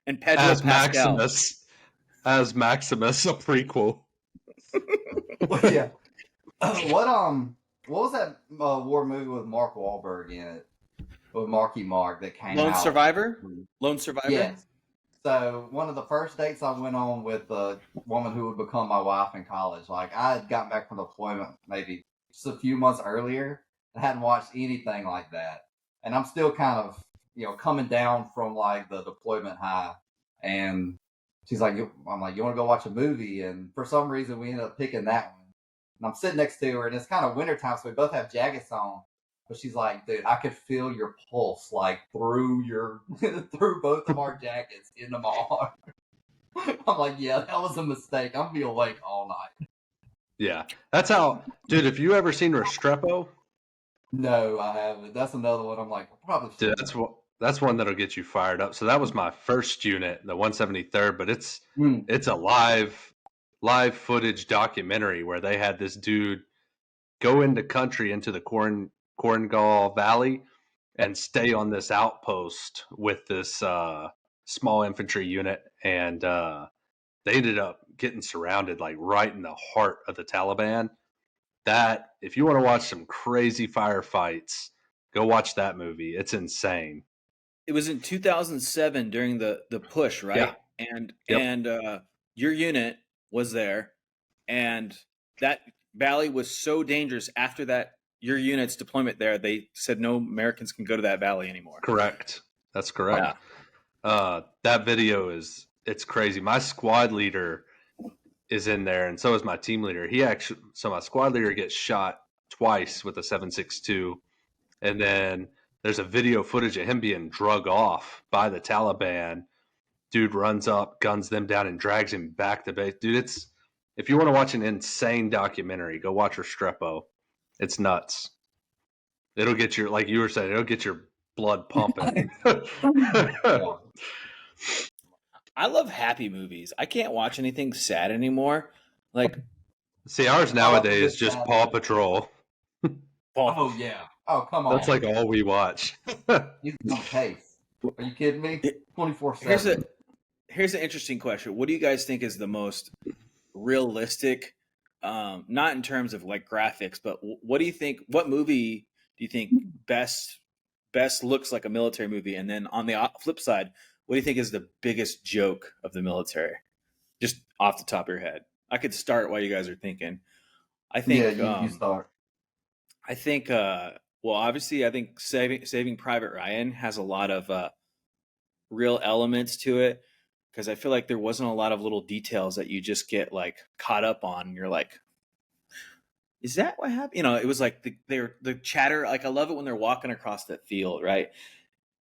And Pedro As Pascal. As Maximus, a prequel. Yeah. What was that war movie with Mark Wahlberg in it? With Marky Mark that came out? Lone Survivor? Yes. So one of the first dates I went on with the woman who would become my wife in college, like I had gotten back from deployment maybe just a few months earlier and hadn't watched anything like that. And I'm still kind of, coming down from like the deployment high. And she's like, I'm like, you want to go watch a movie? And for some reason we ended up picking that one. And I'm sitting next to her, and it's kind of wintertime, so we both have jackets on. But she's like, dude, I could feel your pulse like through through both of our jackets into my arm. I'm like, yeah, that was a mistake. I'm gonna be awake all night. Yeah, that's how, dude. Have you ever seen Restrepo? No, I haven't. That's another one. I'm like, probably. Dude, that's one that'll get you fired up. So that was my first unit, the 173rd, but it's a live footage documentary where they had this dude go into the Korengal Valley and stay on this outpost with this small infantry unit, and they ended up getting surrounded like right in the heart of the Taliban. That, if you want to watch some crazy firefights, go watch that movie. It's insane. It was in 2007 during the push, right? Yeah. And your unit was there, and that valley was so dangerous. After that, your unit's deployment there, they said no Americans can go to that valley anymore. Correct. That's correct. Yeah. That video it's crazy. My squad leader is in there, and so is my team leader. So my squad leader gets shot twice with a 7.62, and then there's a video footage of him being drug off by the Taliban. Dude runs up, guns them down, and drags him back to base. Dude, if you want to watch an insane documentary, go watch Restrepo. It's nuts. It'll get your, like you were saying, it'll get your blood pumping. I love happy movies. I can't watch anything sad anymore. Like, see, ours nowadays is just Paw Patrol. Oh yeah. Oh come on. That's like all we watch. He's on pace. Are you kidding me? 24/7. Here's an interesting question. What do you guys think is the most realistic? Not in terms of like graphics, but what do you think? What movie do you think best looks like a military movie? And then on the flip side, what do you think is the biggest joke of the military? Just off the top of your head. I could start while you guys are thinking. I Yeah, think you start. I think well, obviously I think Saving Private Ryan has a lot of real elements to it, because I feel like there wasn't a lot of little details that you just get like caught up on. And you're like, is that what happened? You know, it was like the chatter. Like, I love it when they're walking across that field, right?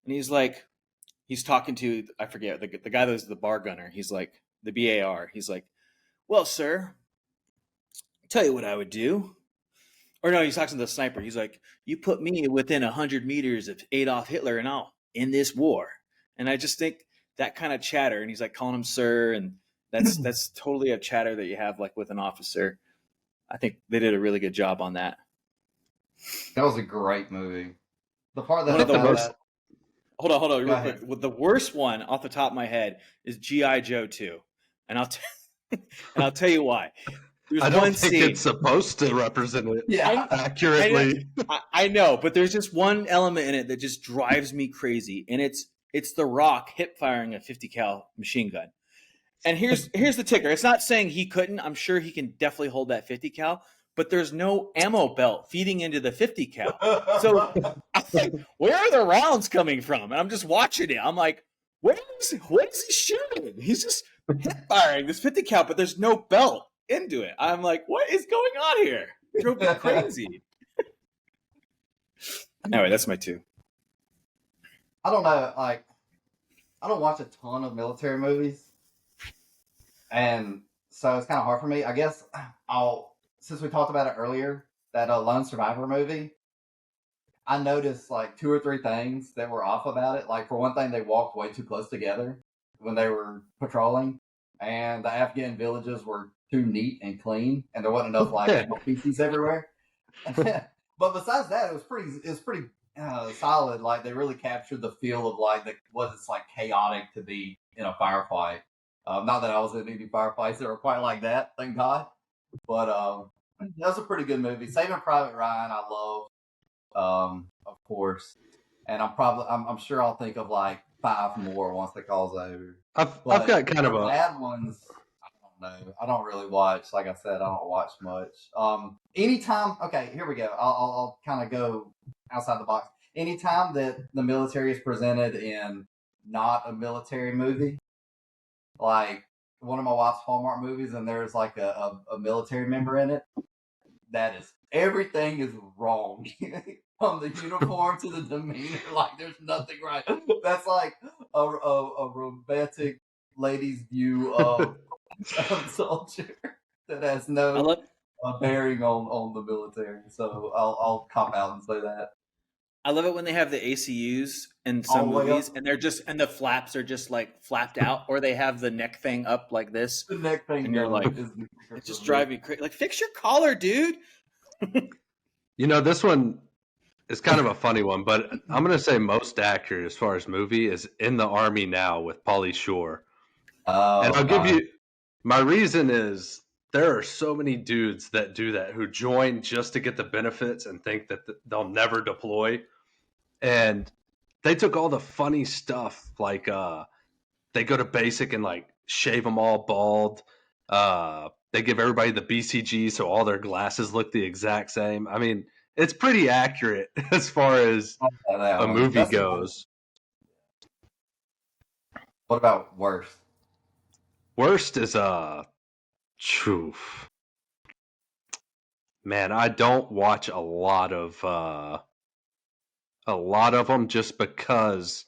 And he's talking to, I forget, the guy that was the bar gunner. He's like, the BAR. He's like, well, sir, tell you what I would do. Or no, he's talking to the sniper. He's like, you put me within 100 meters of Adolf Hitler and I'll end this war. And I just think that kind of chatter, and he's like calling him sir, and that's totally a chatter that you have like with an officer. I think they did a really good job on that. That was a great movie. The part that One of the about worst. that, Hold on, Go real ahead. quick. The worst one off the top of my head is GI Joe 2, and I'll tell you why. There's I don't one think scene. it's supposed to represent it Yeah, accurately. I know, but there's just one element in it that just drives me crazy, and it's The Rock hip firing a 50 cal machine gun. And here's the ticker. It's not saying he couldn't. I'm sure he can definitely hold that 50 cal, but there's no ammo belt feeding into the 50 cal. So I'm like, where are the rounds coming from? And I'm just watching it. I'm like, what is he shooting? He's just hip firing this 50 cal, but there's no belt into it. I'm like, what is going on here? It drove me crazy. Anyway, that's my 2. I don't know. Like, I don't watch a ton of military movies, and so it's kind of hard for me. I guess since we talked about it earlier, that Lone Survivor movie, I noticed like 2 or 3 things that were off about it. Like, for one thing, they walked way too close together when they were patrolling, and the Afghan villages were too neat and clean, and there wasn't enough like animal feces everywhere. But besides that, it was pretty solid. Like, they really captured the feel of like what it's like chaotic to be in a firefight. Not that I was in any firefights that were quite like that, thank God. But that was a pretty good movie. Saving Private Ryan, I love, of course, and I'm sure I'll think of like 5 more once the call's over. I've But got kind of the a bad ones, I don't know. I don't really watch. Like I said, I don't watch much. Anytime. Okay, here we go. I'll kind of go outside the box. Anytime that the military is presented in not a military movie, like one of my wife's Hallmark movies, and there's like a military member in it, that is, everything is wrong. From the uniform to the demeanor, like there's nothing right. That's like a romantic lady's view of a soldier that has I no love bearing on the military. So I'll cop out and say that. I love it when they have the ACUs in All some the way movies, up, and the flaps are just like flapped out, or they have the neck thing up like this, the neck thing and you're like, is the kicker it for just me. drives me crazy. Like, fix your collar, dude. this one is kind of a funny one, but I'm going to say most accurate as far as movie is In the Army Now with Pauly Shore. And Oh I'll give God. you my reason is there are so many dudes that do that who join just to get the benefits and think that they'll never deploy. And they took all the funny stuff, like they go to basic and like shave them all bald. They give everybody the BCG so all their glasses look the exact same. I mean, it's pretty accurate as far as That a one. movie goes. What about worst? Worst is man, I don't watch a lot of them just because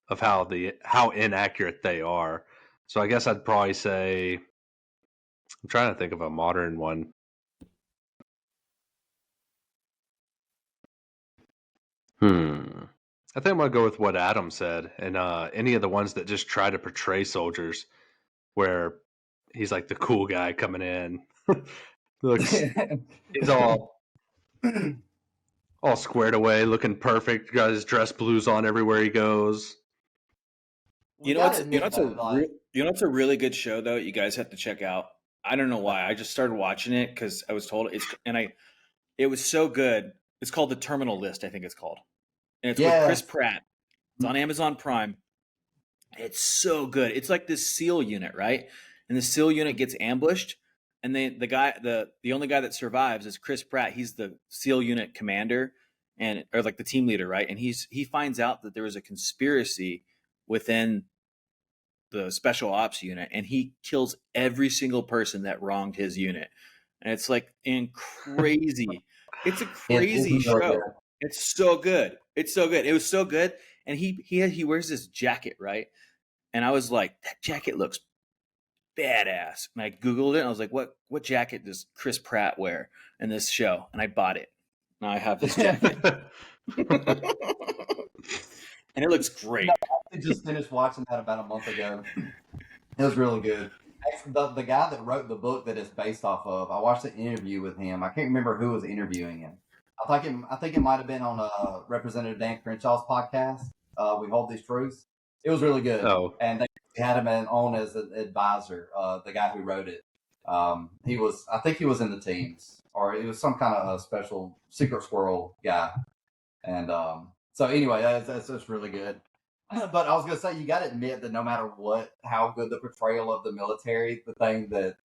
of how inaccurate they are. So I guess I'd probably say I'm trying to think of a modern one. I think I'm gonna go with what Adam said, and any of the ones that just try to portray soldiers, where he's like the cool guy coming in, looks he's all squared away, looking perfect, got his dress blues on everywhere he goes. We gotta admit though, like You know what's a really good show though? You guys have to check out. I don't know why. I just started watching it because I was told it was so good. It's called The Terminal List, I think it's called, and it's with Chris yes, Pratt. It's on Amazon Prime. It's so good. It's like this SEAL unit, right? And the SEAL unit gets ambushed, and then the only guy that survives is Chris Pratt. He's the SEAL unit commander and or like the team leader, right? And he finds out that there was a conspiracy within the special ops unit, and he kills every single person that wronged his unit. And it's like crazy. It's a It's crazy really good. show. It's so good. It's so good. It was so good. And he wears this jacket, right? And I was like, that jacket looks badass. And I Googled it and I was like, what jacket does Chris Pratt wear in this show? And I bought it. Now I have this jacket. And it looks great. I just finished watching that about a month ago. It was really good. The guy that wrote the book that it's based off of, I watched an interview with him. I can't remember who was interviewing him. I think it might have been on Representative Dan Crenshaw's podcast. We hold these truths. It was really good. Oh, And they had him on as an advisor. The guy who wrote it, I think he was in the teams, or it was some kind of a special secret squirrel guy. And so anyway, that's really good. But I was gonna say, you got to admit that no matter what, how good the portrayal of the military, the thing that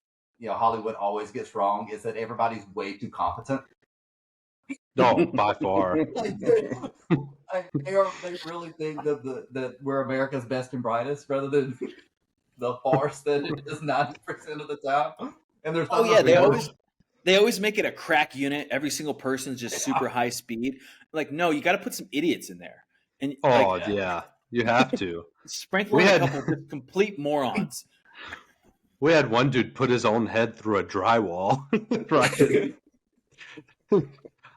Hollywood always gets wrong is that everybody's way too competent. no, by far. Like, they really think that we're America's best and brightest, rather than the farce that it is 90% of the time. And there's Oh yeah, they always make it a crack unit. Every single person's just super high speed. Like, no, you got to put some idiots in there, and Oh, like yeah. You have to. sprinkle We in had- a couple just complete morons. We had one dude put his own head through a drywall. Right.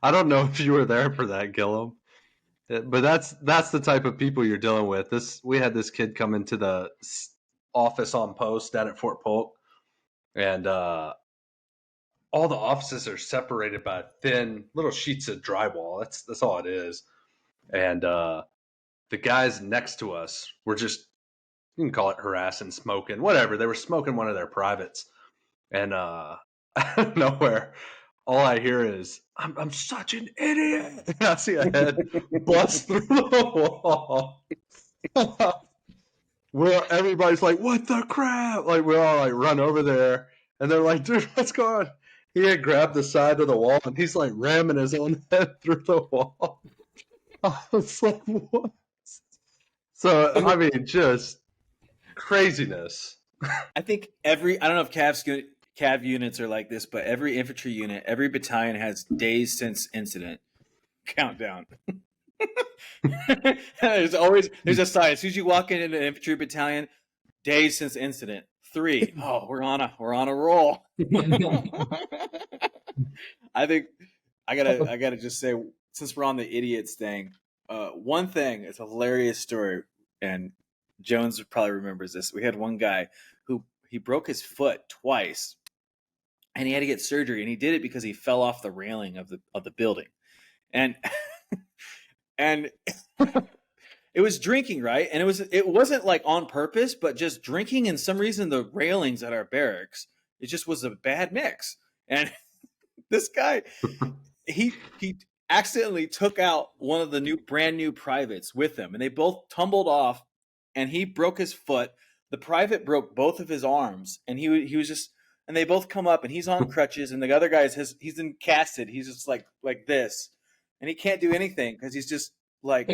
I don't know if you were there for that, Gillum. But that's the type of people you're dealing with. We had this kid come into the office on post down at Fort Polk, and all the offices are separated by thin little sheets of drywall. That's all it is. And the guys next to us were just, you can call it harassing, smoking, whatever. They were smoking one of their privates, and out of nowhere, all I hear is, I'm such an idiot. And I see a head bust through the wall. Well, everybody's like, what the crap? Like, we all like run over there, and they're like, dude, what's going on? He had grabbed the side of the wall, and he's like ramming his own head through the wall. I was like, what? So, I mean, just craziness. I think I don't know if Cav units are like this, but every infantry unit, every battalion has days since incident countdown. There's a sign. As soon as you walk into an infantry battalion, days since incident. 3. Oh, we're on a roll. I think I gotta just say, since we're on the idiots thing, one thing, it's a hilarious story, and Jones probably remembers this. We had one guy who he broke his foot twice, and he had to get surgery, and he did it because he fell off the railing of the building, and and it was drinking, right? And it wasn't like on purpose, but just drinking, and some reason the railings at our barracks, it just was a bad mix. And this guy, he accidentally took out one of the brand new privates with him, and they both tumbled off, and he broke his foot. The private broke both of his arms, and he was just, and they both come up, and he's on crutches, and the other guy he's in casted. He's just like this, and he can't do anything because he's just like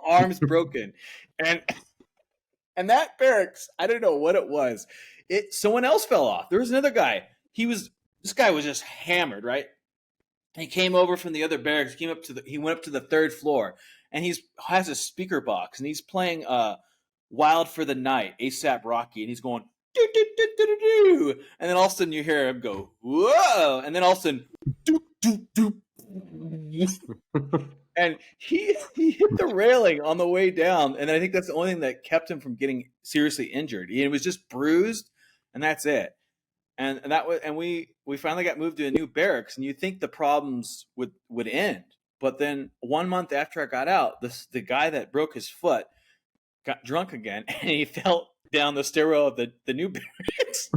arms broken, and that barracks, I don't know what it was. Someone else fell off. There was another guy. This guy was just hammered, right? He came over from the other barracks. He went up to the 3rd floor, and has a speaker box, and he's playing "Wild for the Night" ASAP Rocky, and he's going do do do do do do, and then all of a sudden you hear him go whoa, and then all of a sudden do do do, and he hit the railing on the way down, and I think that's the only thing that kept him from getting seriously injured. He was just bruised, and that's it. And we finally got moved to a new barracks, and you think the problems would end, but then 1 month after I got out, the guy that broke his foot got drunk again, and he fell down the stairwell of the new barracks.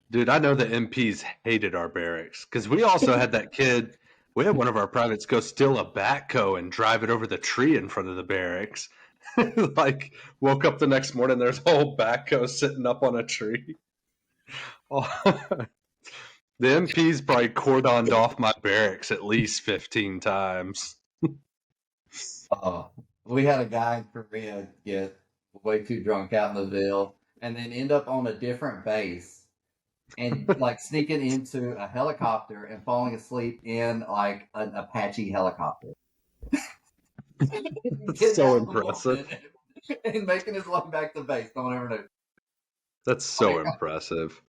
Dude, I know the MPs hated our barracks because we also had that kid. We had one of our privates go steal a backhoe and drive it over the tree in front of the barracks. Like, woke up the next morning, there's a whole backhoe sitting up on a tree. Oh, the MPs probably cordoned off my barracks at least 15 times. We had a guy in Korea get way too drunk out in the Ville and then end up on a different base and like sneaking into a helicopter and falling asleep in like an Apache helicopter. That's so impressive. And making his way back to base. No one ever knew. That's so impressive.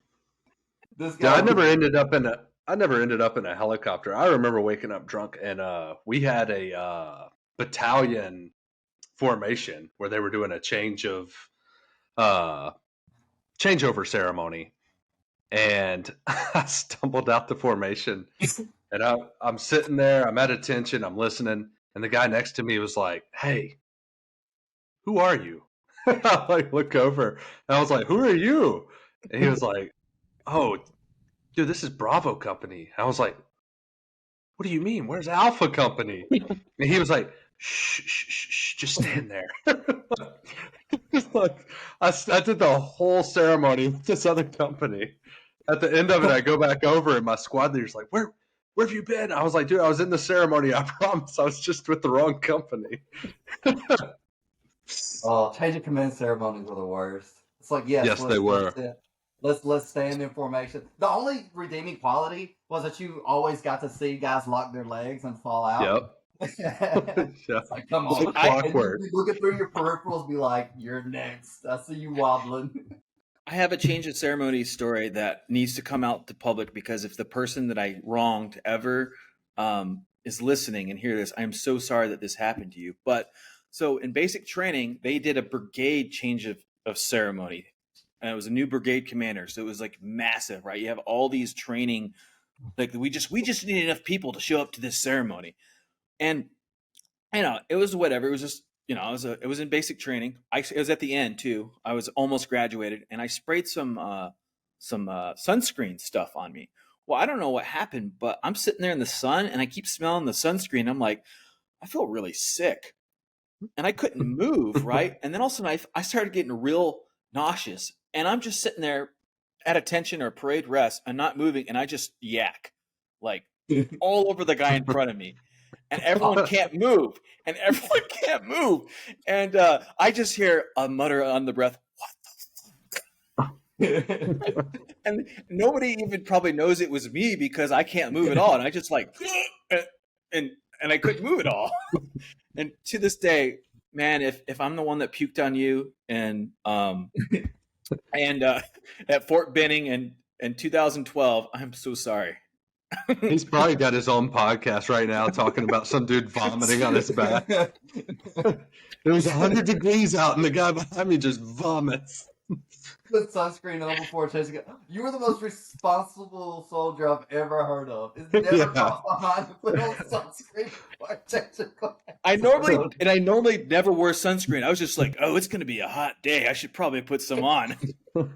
This Yeah, guy I never ended up in a helicopter. I remember waking up drunk, and we had a battalion formation where they were doing a changeover ceremony, and I stumbled out the formation, and I'm sitting there, I'm at attention, I'm listening, and the guy next to me was like, "Hey, who are you?" I like look over, and I was like, "Who are you?" And he was like, "Oh, dude, this is Bravo Company." I was like, "What do you mean? Where's Alpha Company?" And he was like, "Shh, shh, shh, shh, just stand there." Just like, I did the whole ceremony with this other company. At the end of it, I go back over, and my squad leader's like, "Where have you been?" I was like, "Dude, I was in the ceremony. I promise. I was just with the wrong company." Oh, change of command ceremonies were the worst. It's like, yes, Yes, they were. let's stand in formation. The only redeeming quality was that you always got to see guys lock their legs and fall out. Yep. It's Yeah. like, come Like on. clockwork. And you'd be looking through your peripherals, be like, you're next. I see you wobbling. I have a change of ceremony story that needs to come out to public because if the person that I wronged ever is listening and hear this, I'm so sorry that this happened to you. But so in basic training, they did a brigade change of ceremony. And it was a new brigade commander. So it was like massive, right? You have all these training, like we just need enough people to show up to this ceremony. And it was whatever. It was just, it was in basic training. It was at the end too. I was almost graduated, and I sprayed some sunscreen stuff on me. Well, I don't know what happened, but I'm sitting there in the sun, and I keep smelling the sunscreen. I'm like, I feel really sick, and I couldn't move, right? And then all of a sudden, I started getting real nauseous, and I'm just sitting there at attention or parade rest and not moving, and I just yak like all over the guy in front of me, and everyone can't move, and I just hear a mutter on the breath, and nobody even probably knows it was me because I can't move at all, and I just like and I couldn't move at all. And to this day, man, if I'm the one that puked on you and at Fort Benning in 2012, I'm so sorry. He's probably got his own podcast right now talking about some dude vomiting on his back. It was 100 degrees out, and the guy behind me just vomits. Put sunscreen on before chasing it. You were the most responsible soldier I've ever heard of. It's never crossed behind to put on sunscreen before chasing. I normally never wear sunscreen. I was just like, oh, it's going to be a hot day. I should probably put some on. The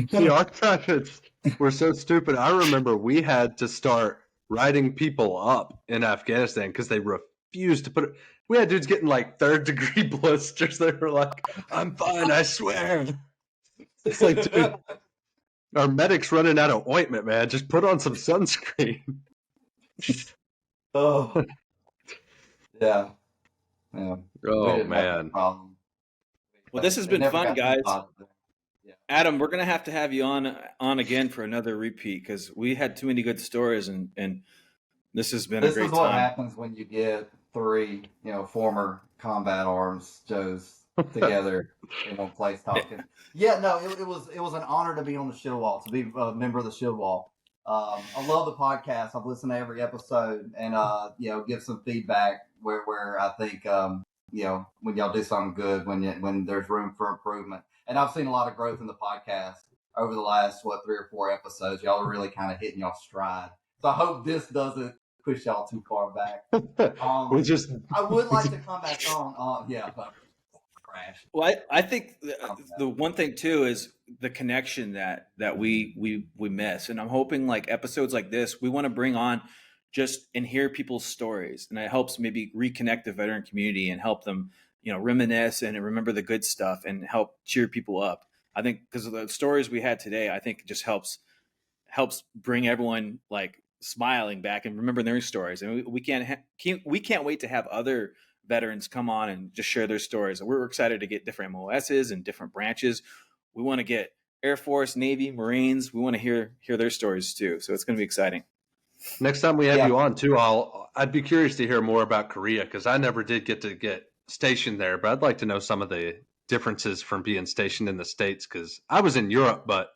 archivists were so stupid. I remember we had to start writing people up in Afghanistan because they refused to put it. We had dudes getting like 3rd-degree blisters. They were like, "I'm fine, I swear." It's like, dude, our medic's running out of ointment, man. Just put on some sunscreen. Oh, yeah. Oh, man. Well, this has been fun, guys. Yeah. Adam, we're gonna have to have you on again for another repeat because we had too many good stories, and this has been a great time. This is what happens when you get 3, former combat arms Joes together in one place talking. Yeah, no, it was an honor to be on the Shieldwall, to be a member of the Shieldwall. I love the podcast. I've listened to every episode, and give some feedback where I think when y'all do something good, when there's room for improvement. And I've seen a lot of growth in the podcast over the last 3 or 4 episodes. Y'all are really kind of hitting y'all stride. So I hope this doesn't push y'all too far back. I would like to come back on. But crash. Well, I think the one thing too is the connection that we miss, and I'm hoping like episodes like this we want to bring on just and hear people's stories, and it helps maybe reconnect the veteran community and help them reminisce and remember the good stuff and help cheer people up. I think because of the stories we had today, I think it just helps bring everyone like smiling back and remembering their stories. And we can't wait to have other veterans come on and just share their stories. We're excited to get different MOSs and different branches. We want to get Air Force, Navy, Marines. We want to hear their stories too. So it's going to be exciting. Next time we have you on too, I'd be curious to hear more about Korea because I never did get stationed there, but I'd like to know some of the differences from being stationed in the States because I was in Europe, but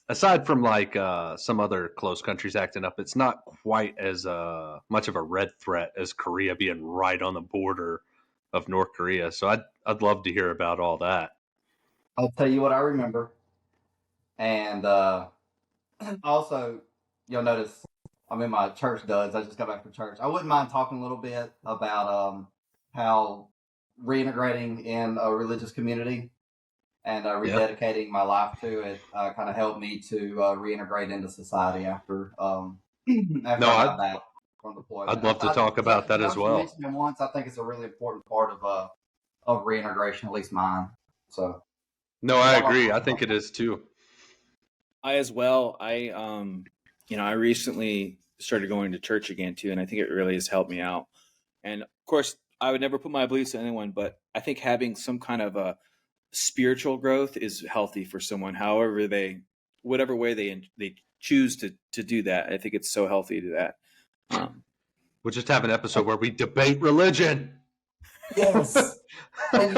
aside from like some other close countries acting up, it's not quite as much of a red threat as Korea being right on the border of North Korea. So I'd love to hear about all that. I'll tell you what I remember, and also you'll notice I'm in my church duds. I just got back from church. I wouldn't mind talking a little bit about how reintegrating in a religious community and rededicating my life to it kind of helped me to reintegrate into society after I got back from deployment. I'd love to talk about that as well. Mentioned it once. I think it's a really important part of reintegration, at least mine. So. No, I agree. I think it is too. I as well. I recently started going to church again too, and I think it really has helped me out. And of course, I would never put my beliefs in anyone, but I think having some kind of a spiritual growth is healthy for someone. However, whatever way they choose to do that, I think it's so healthy to that. We'll just have an episode where we debate religion. Yes. They'll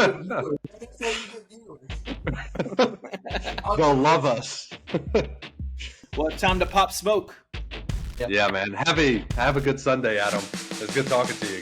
love us. Well, it's time to pop smoke. Yeah, man. Have a good Sunday, Adam. It was good talking to you.